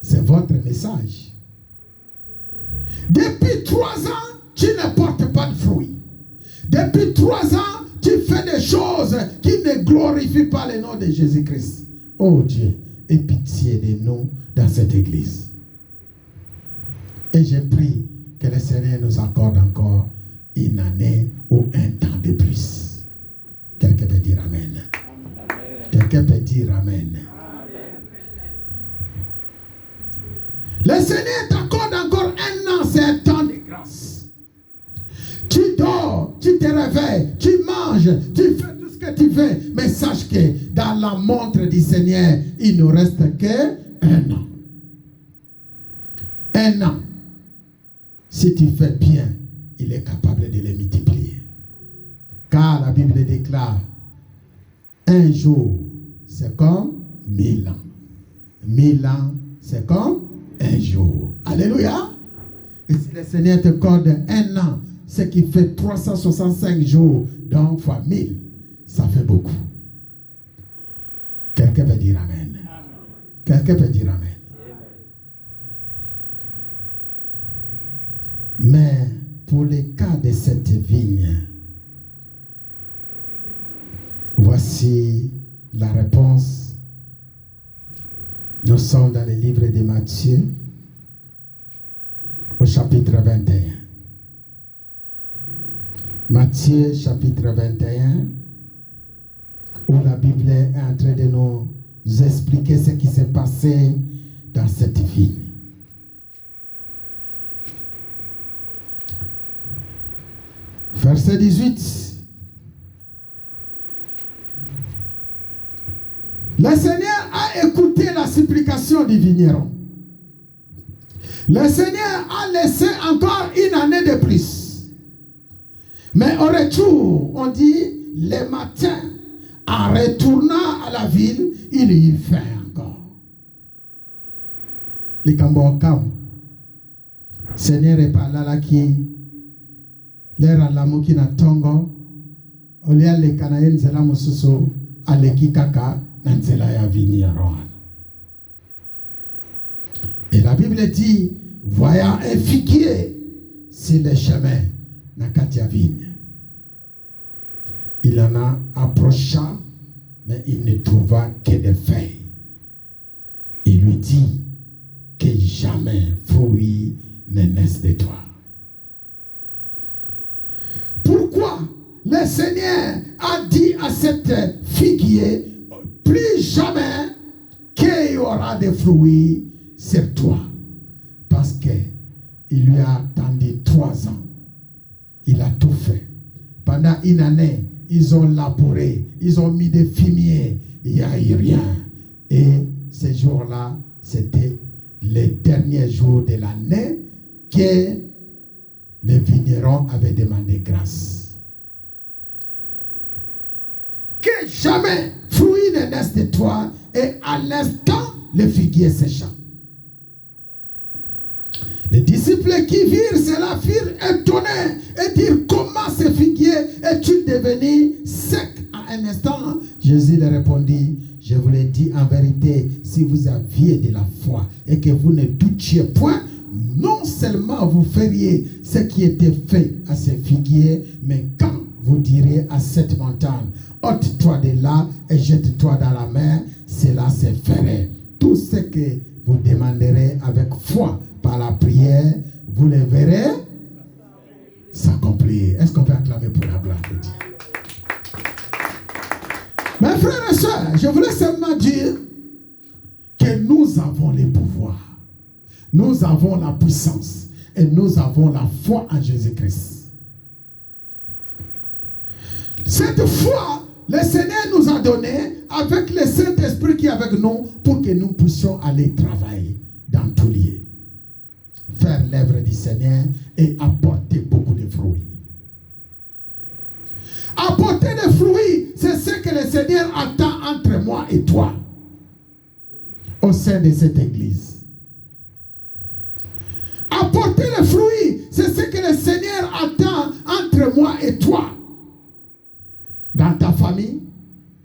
C'est votre message. Depuis 3 ans, tu ne portes pas de fruits. Depuis 3 ans, tu fais des choses qui ne glorifient pas le nom de Jésus-Christ. Oh Dieu, aie pitié de nous dans cette église. Et je prie que le Seigneur nous accorde encore 1 année ou 1 temps de plus. Quelqu'un peut dire amen. Quelqu'un peut dire amen. Le Seigneur t'accorde encore 1 an, c'est un temps de grâce. Tu dors, tu te réveilles, tu manges, tu fais tout ce que tu veux. Mais sache que dans la montre du Seigneur, il ne nous reste que 1 an. 1 an. Si tu fais bien, il est capable de les multiplier. Car la Bible déclare, 1 jour, c'est comme 1000 ans. 1000 ans, c'est comme 1 jour. Alléluia. Et si le Seigneur te accorde un an, ce qui fait 365 jours, donc fois 1000, ça fait beaucoup. Quelqu'un peut dire Amen. Quelqu'un peut dire Amen. Mais pour le cas de cette vigne, voici la réponse. Nous sommes dans le livre de Matthieu, au chapitre 21. Matthieu, chapitre 21, où la Bible est en train de nous expliquer ce qui s'est passé dans cette vigne. Verset 18. Le Seigneur a écouté la supplication du vigneron. Le Seigneur a laissé encore une année de plus. Mais au retour, on dit, le matin, en retournant à la ville, il y fait encore. Le Kambokam. Seigneur est par là qui l'air à l'amour qui n'a tongo. Olia le Kanayen zela mususu aleki kaka nanzela ya vigneron. Et la Bible dit, voyant un figuier sur le chemin, Nakatia vigne. Il en a approché, mais il ne trouva que des feuilles. Il lui dit que jamais fruit ne naisse de toi. Pourquoi le Seigneur a dit à cette figuier, plus jamais qu'il y aura des fruits sur toi? Parce qu'il lui a attendu 3 ans. Il a tout fait. Pendant une année, ils ont labouré, ils ont mis des fumiers, il n'y a eu rien. Et ces jours-là, c'était les derniers jours de l'année que les vignerons avaient demandé grâce. Que jamais fruit ne naisse de toi, et à l'instant, le figuier sécha. Les disciples qui virent cela furent étonnés et dirent, comment ce figuier est-il devenu sec à un instant? Jésus leur répondit, je vous l'ai dit en vérité, si vous aviez de la foi et que vous ne doutiez point, non seulement vous feriez ce qui était fait à ce figuier, mais quand vous direz à cette montagne, ôte-toi de là et jette-toi dans la mer, cela se ferait. Tout ce que vous demanderez avec foi par la prière, vous le verrez s'accomplir. Est-ce qu'on peut acclamer pour la gloire de Dieu? Mes frères et sœurs, je voulais seulement dire que nous avons les pouvoirs, nous avons la puissance et nous avons la foi en Jésus-Christ. Cette foi, le Seigneur nous a donné avec le Saint-Esprit qui est avec nous pour que nous puissions aller travailler dans tout lieu, faire l'œuvre du Seigneur et apporter beaucoup de fruits. Apporter des fruits, c'est ce que le Seigneur attend entre moi et toi au sein de cette église. Apporter les fruits, c'est ce que le Seigneur attend entre moi et toi. Dans ta famille,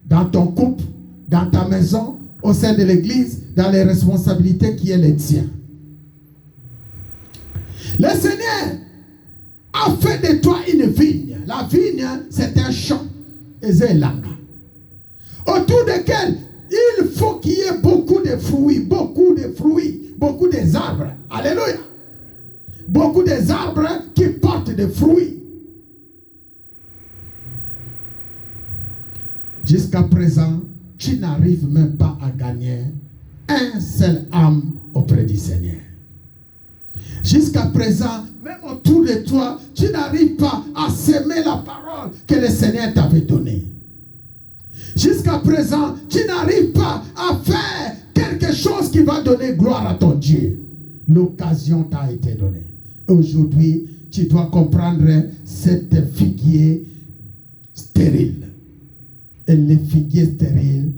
dans ton couple, dans ta maison, au sein de l'église, dans les responsabilités qui est les tiennes. Le Seigneur a fait de toi une vigne. La vigne, c'est un champ. Autour desquels il faut qu'il y ait beaucoup de fruits, beaucoup des arbres. Alléluia. Beaucoup des arbres qui portent des fruits. Jusqu'à présent, tu n'arrives même pas à gagner un seul âme auprès du Seigneur. Jusqu'à présent, même autour de toi, tu n'arrives pas à semer la parole que le Seigneur t'avait donnée. Jusqu'à présent, tu n'arrives pas à faire quelque chose qui va donner gloire à ton Dieu. L'occasion t'a été donnée. Aujourd'hui, tu dois comprendre cet figuier stérile. Et le figuier stérile,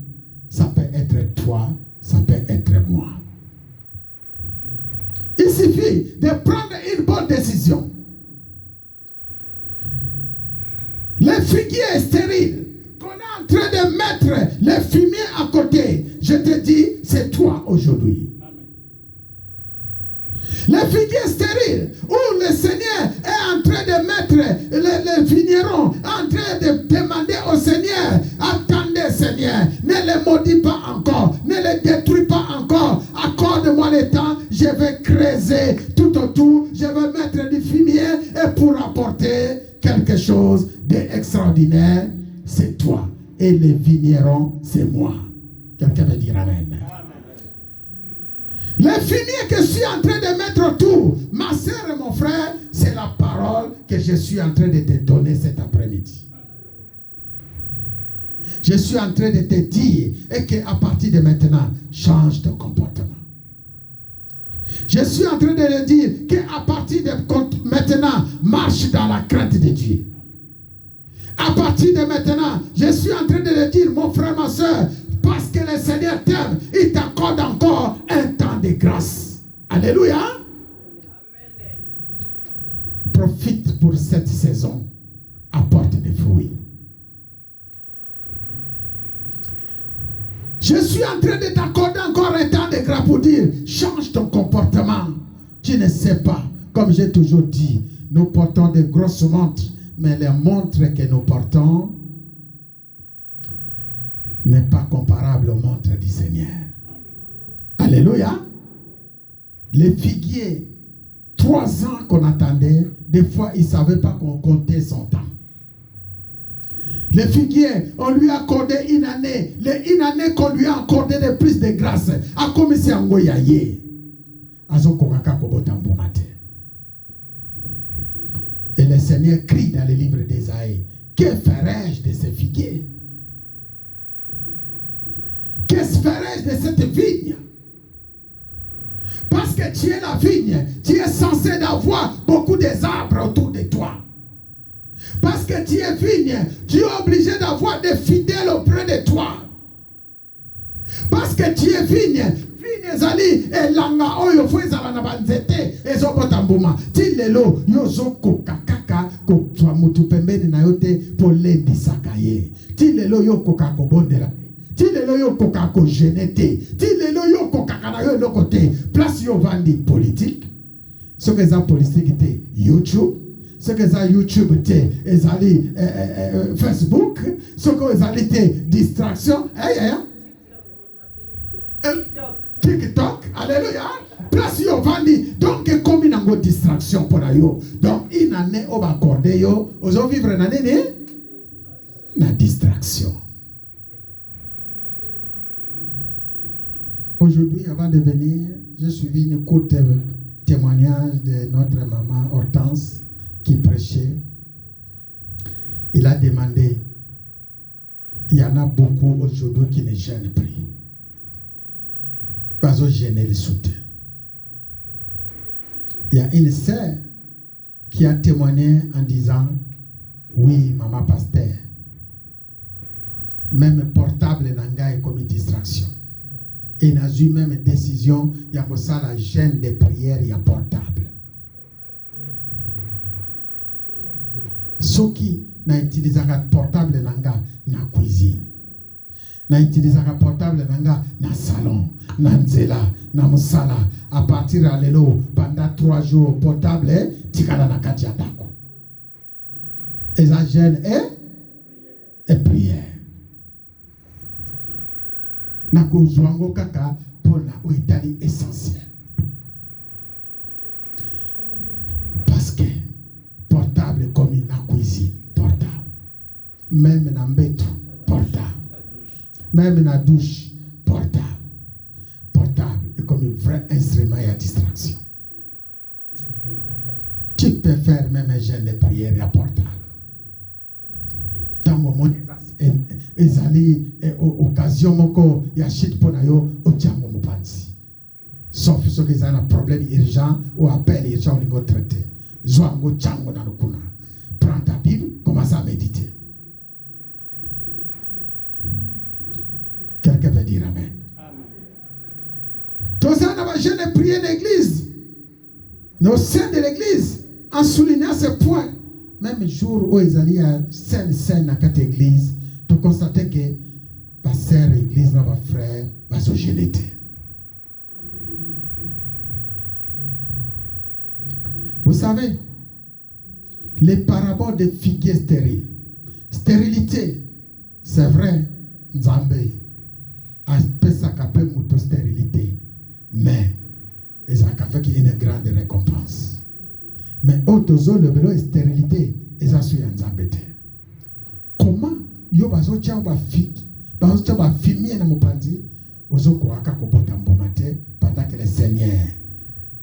ça peut être toi, ça peut être moi. Il suffit de prendre une bonne Les figuiers stériles qu'on est en train de mettre les fumiers à côté, je te dis, c'est toi aujourd'hui. Les figuiers stériles où le Seigneur est en train de mettre les vignerons, en train de demander au Seigneur, attendez Seigneur, ne les maudis pas encore, ne les détruis pas encore, accorde-moi le temps, je vais creuser tout autour, je vais mettre du fumier et pour apporter quelque chose d'extraordinaire, c'est toi. Et les vignerons, c'est moi. Quelqu'un veut dire Amen. Les fumiers que je suis en train de mettre autour, ma soeur et mon frère, c'est la parole que je suis en train de te donner cet après-midi. Je suis en train de te dire et qu'à partir de maintenant, change ton comportement. Je suis en train de te dire qu'à partir de maintenant, marche dans la crainte de Dieu. À partir de maintenant, je suis en train de te dire, mon frère, ma soeur, parce que le Seigneur t'aime, il t'accorde encore un temps de grâce. Alléluia. Profite pour cette saison. Apporte des fruits. Je suis en train de t'accorder encore un temps de grâce pour dire, change ton comportement. Tu ne sais pas, comme j'ai toujours dit, nous portons des grosses montres, mais les montres que nous portons n'est pas comparable aux montres du Seigneur. Alléluia. Les figuiers, 3 ans qu'on attendait, des fois ils ne savaient pas qu'on comptait son temps. Les figuiers, on lui a accordé une année. Une année qu'on lui a accordé de plus de grâce. A commencé à ngoyaye. Et le Seigneur crie dans le livre d'Ésaïe, que ferai-je de ces figuiers? Qu'est-ce que ferai-je de cette vigne? Parce que tu es la vigne, tu es censé avoir beaucoup d'arbres autour de toi. Parce que tu es vigne, tu es obligé d'avoir des fidèles auprès de toi. Parce que tu es vigne, vigne zali elanga oyo fweza na banzete ezobotambuma tilelo yozoko kakaka ko twa mutu pembeni na yote polendi sakaye tilelo yoko kakobondela tilelo yoko kako genete tilelo yoko kakana yo lokote place yo vandi politique ce que ça politique te YouTube. Ce que ça YouTube te ezali Facebook, ce que ezali te distraction, TikTok, alléluia. Place yo vandi, donc comme une ango distraction pour yo. Donc une année on va accorder yo, ozo vivre une année na distraction. Aujourd'hui, avant de venir, j'ai suivi une courte témoignage de notre maman Hortense qui prêchait. Il a demandé, il y en a beaucoup aujourd'hui qui ne gênent plus. Pas au gêner le soutien. Il y a une sœur qui a témoigné en disant, oui, maman pasteur, même portable n'a comme une distraction. Et il a eu même une décision, il y a ça la gêne des prières, il y a portable. Ceux qui n'a utilisé un portable nanga na cuisine, n'a utilisé un portable nanga na salon, na nzela, na musala. À partir de l'élo, pendant 3 jours portable, tikala na kati atako. Et ça gêne et prière. Na kuzwango kaka pour na oitali essentiel. Parce que portable comme une cuisine, portable. Même dans mbetu, portable. Même dans la douche, portable. Portable est comme un vrai instrument à distraction. Tu peux faire même un jeûne de prière à portable. Dans le moment où occasion moko ya shit ponayo otiamo mupanzi. Sauf ceux qui ont un problème urgent ou appel urgent au traité. Zoango chango na nukuna. Prends ta Bible, commence à méditer. Quelqu'un peut dire Amen. Tous ça n'a pas jamais prié l'église. Au sein de l'église, en soulignant ce point, même jour où ils allaient à scène à cette église, tu constatais que ma sœur église, ma frère, va se gêner. Vous savez, les paraboles de figuier stériles. Stérilité, c'est vrai, Nzambe a fait une stérilité, mais ils ont fait une grande récompense. Mais autres le vélo est stérilité, ils ont su Nzambe. Comment yo bazo tia ba filmer na mopandi ozo ko aka ko bota mbomate pendant que le Seigneur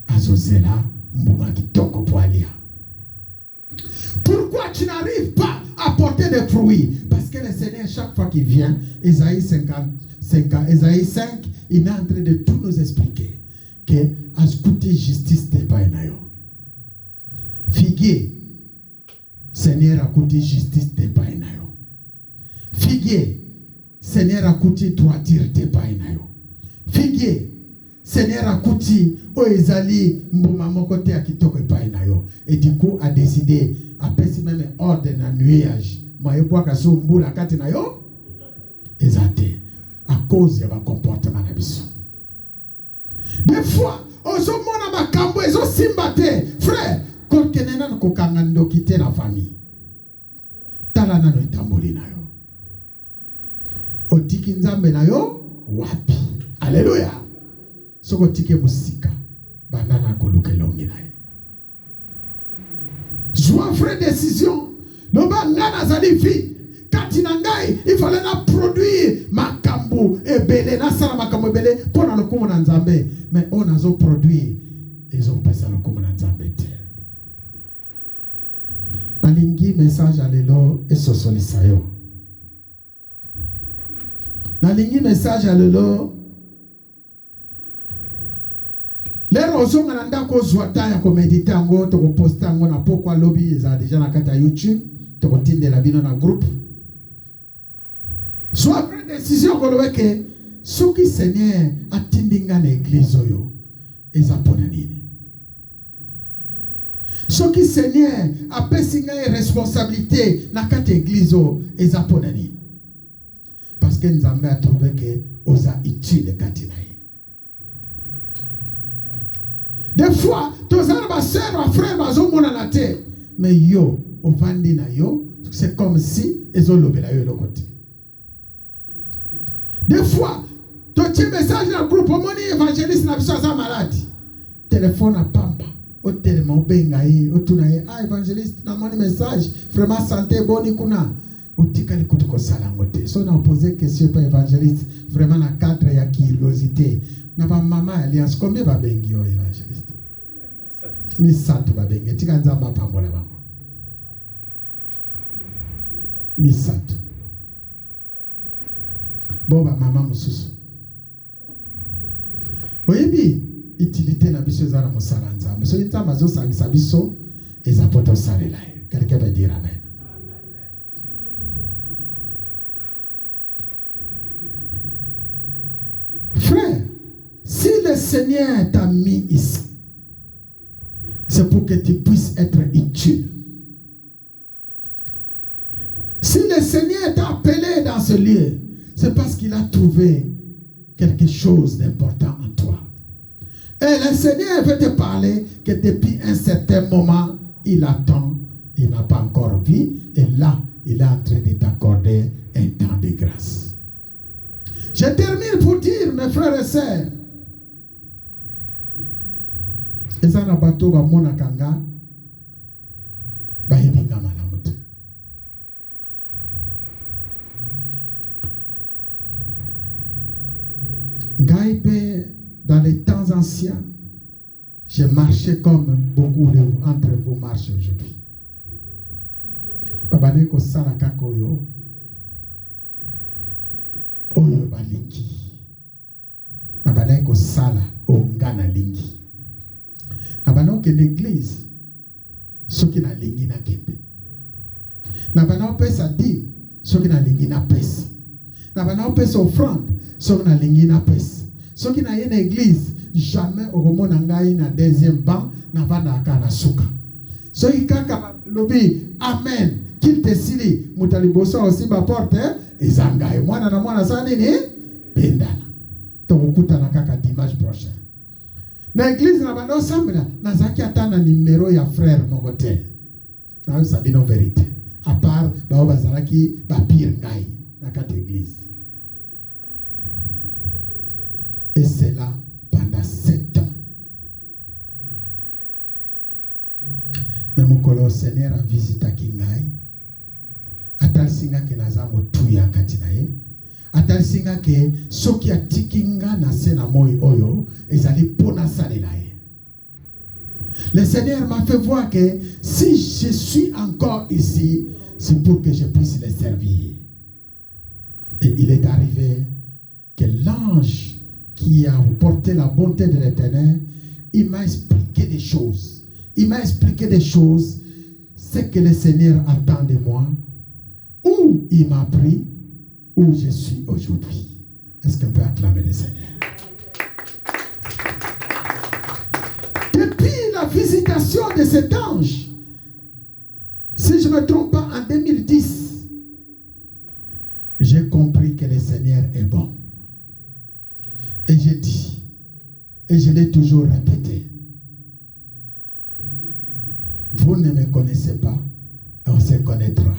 azozela mboma kitoko poalia. Pourquoi tu n'arrives pas à porter des fruits? Parce que le Seigneur, chaque fois qu'il vient, Ésaïe 5, il est en train de tout nous expliquer que à écouter justice n'est pas une ayo. Figuier, Seigneur a coûté justice n'est pas une ayo. Figuier, Seigneur a coûté droiture n'est pas une ayo. Figuier, Seigneur a coûté Oezali mboma côté à kitoko n'est pas une ayo. Et du coup a décidé à passer même ordre dans nuage. Moi je vois que ce mboula kati na yo exacté à cause de mon comportement na biso. Des fois ozo mona makambo ezo simbate frère ko kenena ko kangando kite na famille. Tala na no itamboli na yo. Otiki nzambe na yo wapi? Alléluia. Soko tike musika banana ko lukelongi na yo. Joie frère décision. Loba ngana zali fi katina ngai il fallait na produire makambo ebele na sala makambo ebele pona lokumu na nzambe mais on a zo produire ezo pesa lokumu na nzambe te. Nalingi message alelo esosolisa yo. Nalingi message alelo lero ozonga na ndako zwata ya ko mediter ngo to ko poster ngo na pokwa lobby za déjà na kata YouTube to ko tindela bino na groupe. Soit prendre décision ko lobeke soki Seigneur atindinga na église oyo ezapona nini. Soki Seigneur apesinga responsabilité na kata église oyo ezapona nini. Parce que Nzambe a trouvé que oza utile katina. Des fois, tous les sœurs, les frères, les frères, mais yo, au vandi na yo, c'est comme si ils ont lobé la yo de côté. Des fois, tu as un message dans le groupe, mon évangéliste n'a pas besoin malade. Téléphone à Pamba, au téléphone, au bengaï, au tunaï, ah évangéliste, n'a mon message, vraiment santé, boni kuna. Au tikali kutuko salangote. Si on a posé question par évangéliste, vraiment dans le cadre de la curiosité. Na ba mama alliance combien ba bengi yo évangéliste misato ba bengi tika nzamba pambola bango misato bo ba mama mususu oyebi utilité na biso za na mosala nzambe so nzamba zo sangisa biso eza poto salela quelqu'un va dire amen. Frère, si le Seigneur t'a mis ici, c'est pour que tu puisses être utile. Si le Seigneur t'a appelé dans ce lieu, c'est parce qu'il a trouvé quelque chose d'important en toi. Et le Seigneur veut te parler que depuis un certain moment, il attend, il n'a pas encore vu, et là, il est en train de t'accorder un temps de grâce. Je termine pour dire, mes frères et sœurs, ezana bato ba mona kanga ba yebinga malamutu. Ngai dans les temps anciens, j'ai marché comme beaucoup d'entre vous marchent aujourd'hui. Babane ko sala kakoyo oyo balingi. Babane ko sala ongana lingi. Nabana que l'église ce qui na lingi na kende. Nabana pesa dîme ce qui na lingi na pesa. Nabana pesa offrande ce qui na lingi na pesa. Ce qui na une église jamais au romona ngai na deuxième banc na bana ka na suka. Soki kaka lobi amen. Qu'il te sili. Mutalibosa aussi ma porte. Ezanga. Et moi na sa nini. Bendana. Tokukuta na kaka dimanche prochain. Na église na bando sambela. Na zaki atana numéro ya frère mokote. Na sabino vérité. À part bao bazalaki ba pire ngai na kata église. Et c'est là pendant 7 ans. Mais mon collègue Seigneur a visité Kingai. Atal singa ke naza motuya katinaye. Atal singa ke soki atikinga na sena moi oyo ezali pona salelaye. Le Seigneur m'a fait voir que si je suis encore ici, c'est pour que je puisse les servir. Et il est arrivé que l'ange qui a porté la bonté de l'Éternel, il m'a expliqué des choses. Il m'a expliqué des choses, ce que le Seigneur attend de moi, où il m'a pris, où je suis aujourd'hui. Est-ce qu'on peut acclamer le Seigneur? Depuis la visitation de cet ange, si je ne me trompe pas, en 2010, j'ai compris que le Seigneur est bon. Et j'ai dit, et je l'ai toujours répété, vous ne me connaissez pas, on se connaîtra.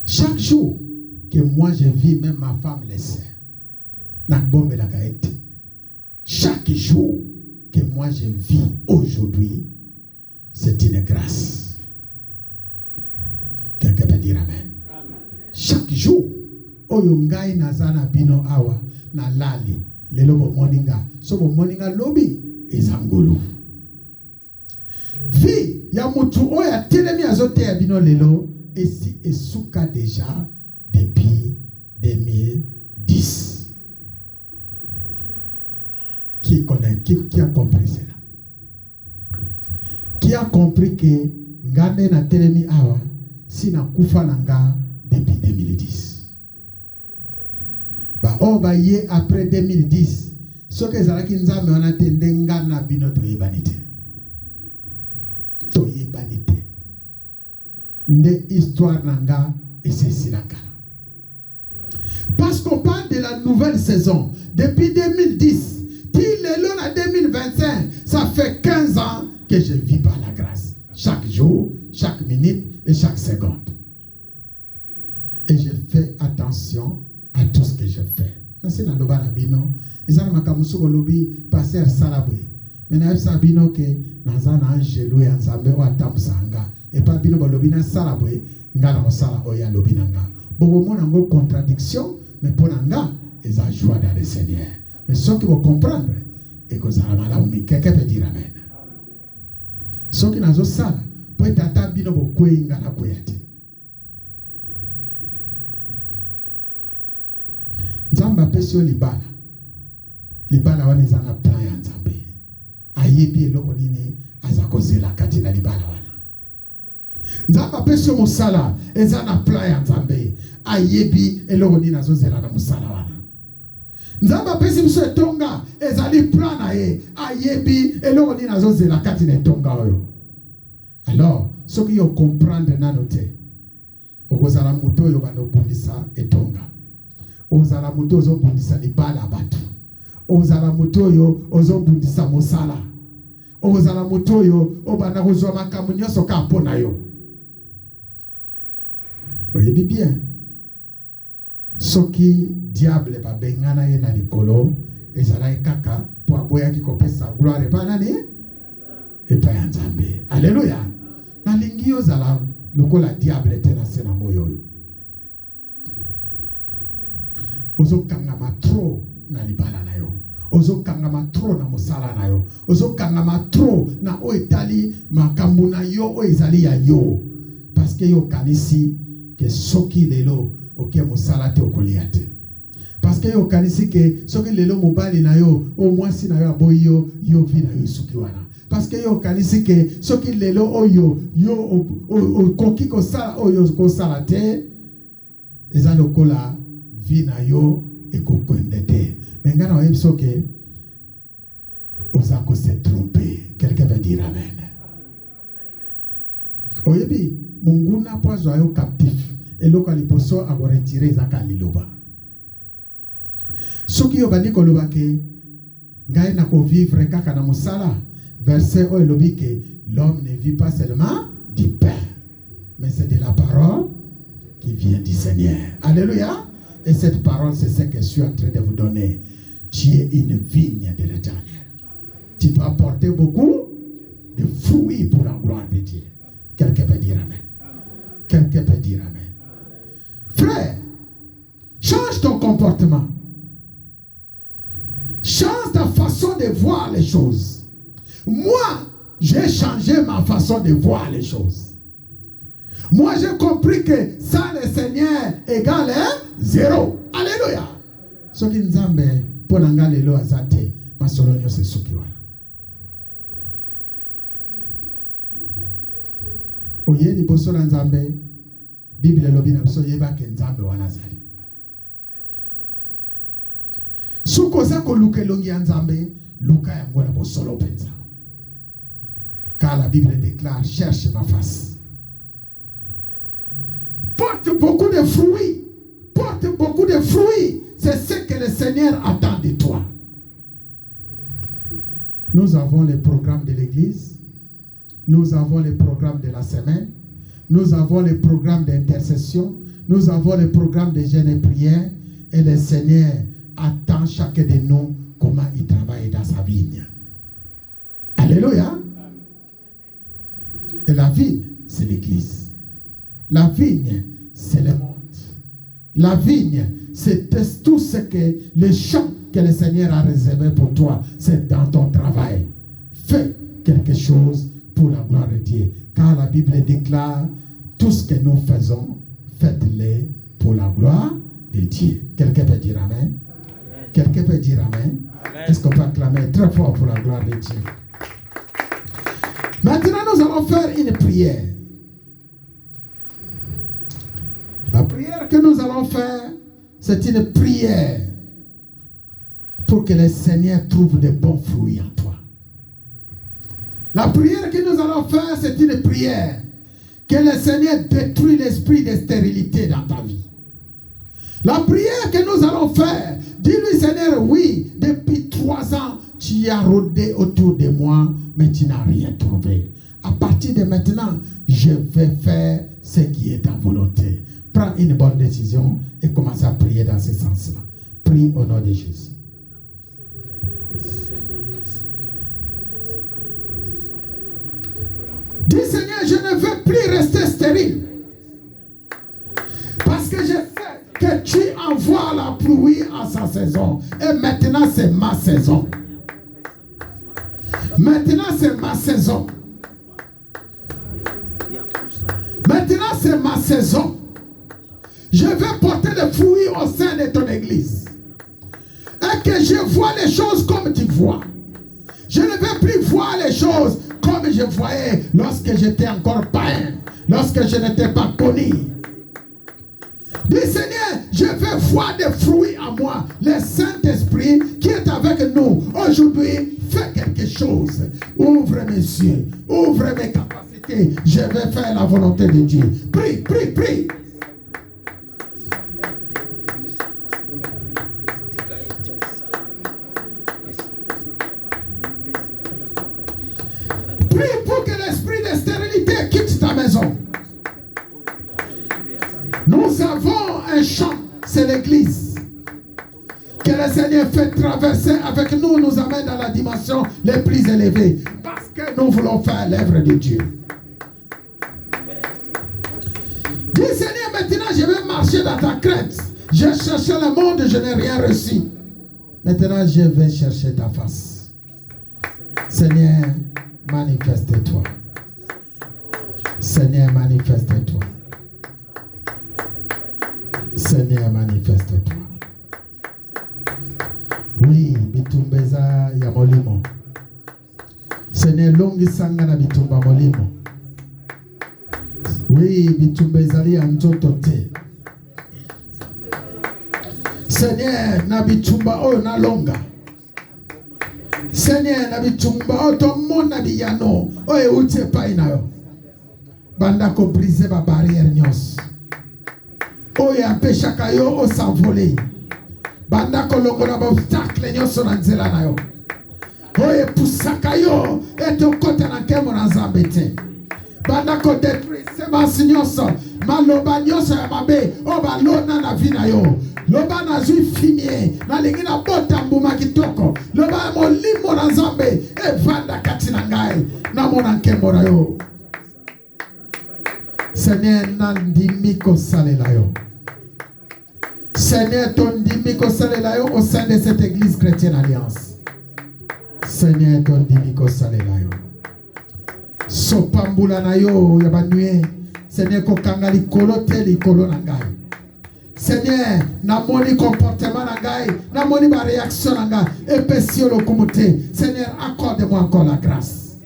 Chaque jour que moi je vis, même ma femme le sait, chaque jour que moi je vis aujourd'hui, c'est une grâce. Quelqu'un peut dire amen. Chaque jour, oyongai nazana bino awa na lali lelo bo moninga so bo moninga lobi ezangolo. Vie ya mutu oya telemi azote ya bino lelo esi esuka déjà depuis 2010. Qui connaît, qui a compris cela? Qui a compris que ngane na telemi awa si na kufa nanga depuis 2010. Ba o ba ye après 2010 ce que zalaki nzambe on atende ngana bino to yebanite. To yebanite. Nde histoire nanga et c'est silaka. Parce qu'on parle de la nouvelle saison depuis 2010 puis le long à 2025, ça fait 15 ans que je vis par la grâce. Chaque jour, chaque minute et chaque seconde. Et je fais attention à tout ce que je fais. C'est dans le balabino. Et ça m'a kamusu kolobi passer salabwe. Mais na sabino que nazana angelo ya nzambe wa tamsanga. Et pas bino balobi na salabwe ngala sala oya lobinanga. Bogo mona ngo contradiction mais pour nanga ils a joie dans le Seigneur. Mais ceux qui vont comprendre et que ça va malaumi quelqu'un peut dire amen. Ceux qui nazo sala peut tata bino bokwe ngala koyate. Nzamba pesio libala. Libala wana zana plan ya nzambe. Ayebi eloko nini azakozela kati na libala wana. Nzamba pesio musala ezana plan ya nzambe. Ayebi eloko nini azozela na musala wana. Nzamba pesi biso etonga ezali plan na ye. Ayebi eloko nini azozela kati na etonga oyo. Alors, ce qui yo comprendre nanote. Okozala muto yo bano bundisa etonga. Ozala muto ozo bundisa libala batu. Ozala muto yo ozo bundisa mosala. Ozala muto yo obana kozwa makambo nyonso ka pona yo. Oyebi bien. Soki diable ba bengana ye na likolo ezala kaka po aboya ki kopesa gloire pa nani? E pa ya Nzambe. Alléluia. Na lingi ozala lokola diable tena sena moyo yo. Ozo kangama tro na libala na yo. Ozo kangama tro na mosala na yo. Ozo kangama tro na o etali makambo na yo o ezali ya yo. Parce que yo kanisi ke soki lelo oke mosala te okoliate. Parce que yo kanisi ke soki lelo mobali na yo o mwasi na yo aboyi yo yo vi na yo suki wana. Parce que yo kanisi ke soki lelo oyo yo koki ko sala oyo ko sala te eza lokola vi na yo ekokwende te. Mais ngana wa yebso ke osako se tromper. Quelqu'un va dire amen. Oyebi, munguna pozo ayo captif. Et l'eau quand il poso a retiré zaka liloba. Soki yo bandi koloba ke ngai na ko vivre kaka na musala. Verset o elobi ke l'homme ne vit pas seulement du pain, mais c'est de la parole qui vient du Seigneur. Alléluia. Et cette parole, c'est ce que je suis en train de vous donner. Tu es une vigne de l'Éternel. Tu peux apporter beaucoup de fruits pour la gloire de Dieu. Quelqu'un peut dire amen. Quelqu'un peut dire amen. Frère, change ton comportement. Change ta façon de voir les choses. Moi, j'ai changé ma façon de voir les choses. Moi, j'ai compris que ça, le Seigneur égale 0. Alléluia. Ce qui nous a fait pour nous le azate, ma solonio c'est ce qui va. Oye di boso na nzambe, Bible lobi na biso yeba ke nzambe wana zali. Sukoza ko luke longi ya nzambe, luka ya ngona bosolo penza. Car la Bible déclare, cherche ma face. Porte beaucoup de fruits. Porte beaucoup de fruits. C'est ce que le Seigneur attend de toi. Nous avons les programmes de l'église. Nous avons les programmes de la semaine. Nous avons les programmes d'intercession. Nous avons les programmes de jeûne et prière. Et le Seigneur attend chacun de nous comment il travaille dans sa vigne. Alléluia. Et la vigne, c'est l'église. La vigne, c'est le monde. La vigne, c'est tout ce que le champ que le Seigneur a réservé pour toi, c'est dans ton travail. Fais quelque chose pour la gloire de Dieu. Car la Bible déclare, tout ce que nous faisons, faites-le pour la gloire de Dieu. Quelqu'un peut dire amen? Amen. Quelqu'un peut dire amen? Amen. Est-ce qu'on peut acclamer très fort pour la gloire de Dieu? Maintenant, nous allons faire une prière. La prière que nous allons faire, c'est une prière pour que le Seigneur trouve de bons fruits en toi. La prière que nous allons faire, c'est une prière que le Seigneur détruit l'esprit de stérilité dans ta vie. La prière que nous allons faire, dis-lui Seigneur, oui, depuis 3 ans, tu as rôdé autour de moi, mais tu n'as rien trouvé. À partir de maintenant, je vais faire ce qui est ta volonté. Prends une bonne décision et commence à prier dans ce sens-là. Prie au nom de Jésus. Dis Seigneur, je ne veux plus rester stérile. Parce que je sais que tu envoies la pluie à sa saison. Et maintenant, c'est ma saison. Maintenant, c'est ma saison. Maintenant, c'est ma saison. Je vais porter le fruit au sein de ton église. Et que je vois les choses comme tu vois. Je ne vais plus voir les choses comme je voyais lorsque j'étais encore païen, lorsque je n'étais pas connu. Dis Seigneur, je veux voir des fruits à moi. Le Saint-Esprit qui est avec nous aujourd'hui, fais quelque chose. Ouvre mes yeux, ouvre mes capacités. Je vais faire la volonté de Dieu. Prie, prie, prie. Prie pour que l'esprit de stérilité quitte ta maison. Nous avons un champ, c'est l'église. Que le Seigneur fait traverser avec nous, nous amène dans la dimension les plus élevées. Parce que nous voulons faire l'œuvre de Dieu. Dis Seigneur, maintenant je vais marcher dans ta crête. J'ai cherché le monde, je n'ai rien reçu. Maintenant je vais chercher ta face. Seigneur, manifeste-toi. Seigneur, manifeste-toi. Seigneur, manifeste-toi. Oui, bitumbeza ya molimo. Seigneur, longi sanga na bitumba molimo. Oui, bitumbeza li anjoto te. Seigneur, na bitumba o na longa. Seigneur, na bitumba o to mona biyano o e utie pa inayo. banda ko briser ba barrière nyos. Oyo apeshaka yo o s'envoler. Banda ko longola ba obstacle nyos na nzela na yo. Oyo pusaka yo eto kota na kemo na Nzambe te. Banda ko détruire semence nyonso maloba nyonso ya mabe o balona na vie na yo. Loba na zui fimier na lingi na bota mbuma kitoko. Loba molimo na Nzambe evanda kati na ngai na mona nkembo na yo. Seigneur nandimi ko salela yo. Seigneur tondimi ko salela yo au sein de cette église chrétienne alliance. Seigneur tondimi ko salela yo. Sopambula na yo ya banuye. Seigneur ko kangali kolote likolo na ngai. Seigneur na moni comportement na ngai, na moni ba réaction na ngai, epesio lo kumute. Seigneur accorde-moi encore la grâce.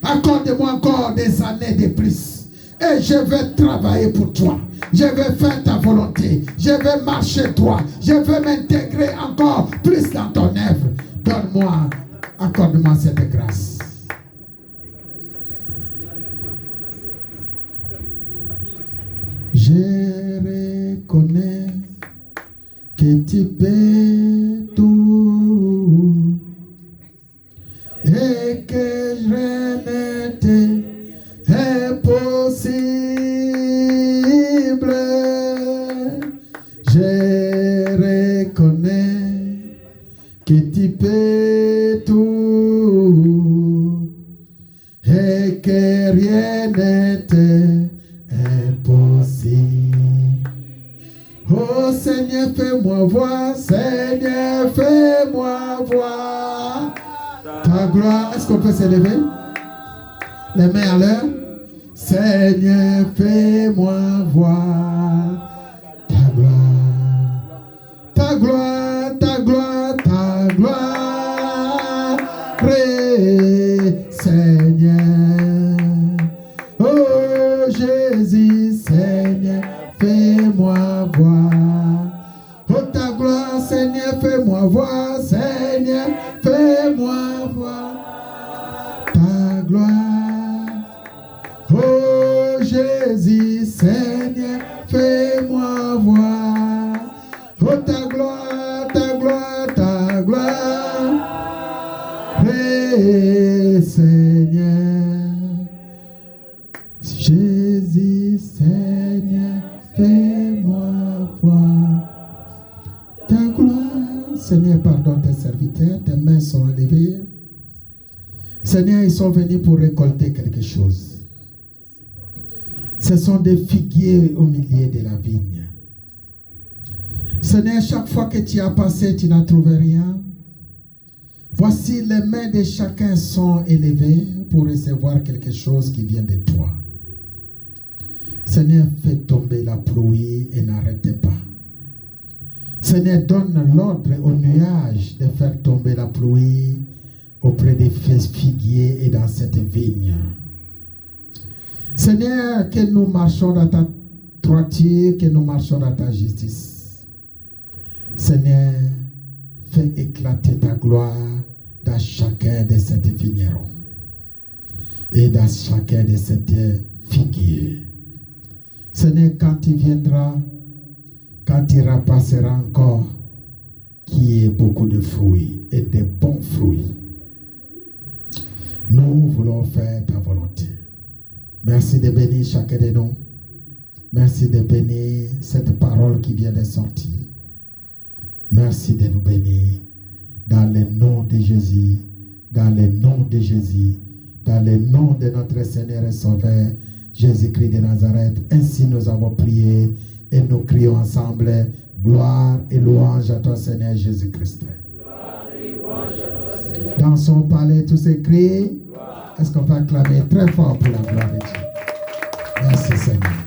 Accorde-moi encore des années de plus. Et je vais travailler pour toi. Je vais faire ta volonté. Je vais marcher toi. Je vais m'intégrer encore plus dans ton œuvre. Donne-moi, accorde-moi cette grâce. Je reconnais que tu peux tout et que rien n'était impossible. Je reconnais que tu peux tout et que rien n'était impossible. Oh Seigneur, fais-moi voir, Seigneur, fais-moi voir ta gloire. Est-ce qu'on peut s'élever? Les mains à l'air. Seigneur, fais-moi voir ta gloire. Ta gloire, ta gloire, ta gloire. Seigneur. Oh Jésus, Seigneur, fais-moi voir. Oh ta gloire, Seigneur, fais-moi voir. Seigneur, fais-moi voir ta gloire. Oh Jésus, Seigneur, fais-moi voir. Oh ta gloire, ta gloire, ta gloire. Seigneur. Jésus, Seigneur, fais-moi voir ta gloire. Seigneur, pardonne tes serviteurs, tes mains sont élevées. Seigneur, ils sont venus pour récolter quelque chose. Ce sont des figuiers au milieu de la vigne. Seigneur, chaque fois que tu as passé, tu n'as trouvé rien. Voici, les mains de chacun sont élevées pour recevoir quelque chose qui vient de toi. Seigneur, fais tomber la pluie et n'arrêtez pas. Seigneur, donne l'ordre aux nuages de faire tomber la pluie auprès des figuiers et dans cette vigne. Seigneur, que nous marchons dans ta droiture, que nous marchons dans ta justice. Seigneur, fais éclater ta gloire dans chacun de ces vignerons et dans chacun de ces figuiers. Seigneur, quand tu viendras, quand tu rapasseras encore, qu'il y ait beaucoup de fruits et de bons fruits. Nous voulons faire ta volonté. Merci de bénir chacun de nous. Merci de bénir cette parole qui vient de sortir. Merci de nous bénir dans le nom de Jésus, dans le nom de Jésus, dans le nom de notre Seigneur et Sauveur, Jésus-Christ de Nazareth. Ainsi nous avons prié et nous crions ensemble, gloire et louange à toi Seigneur Jésus-Christ. Dans son palais tous ces cris, est-ce qu'on peut acclamer très fort pour la gloire de Dieu? Merci Seigneur.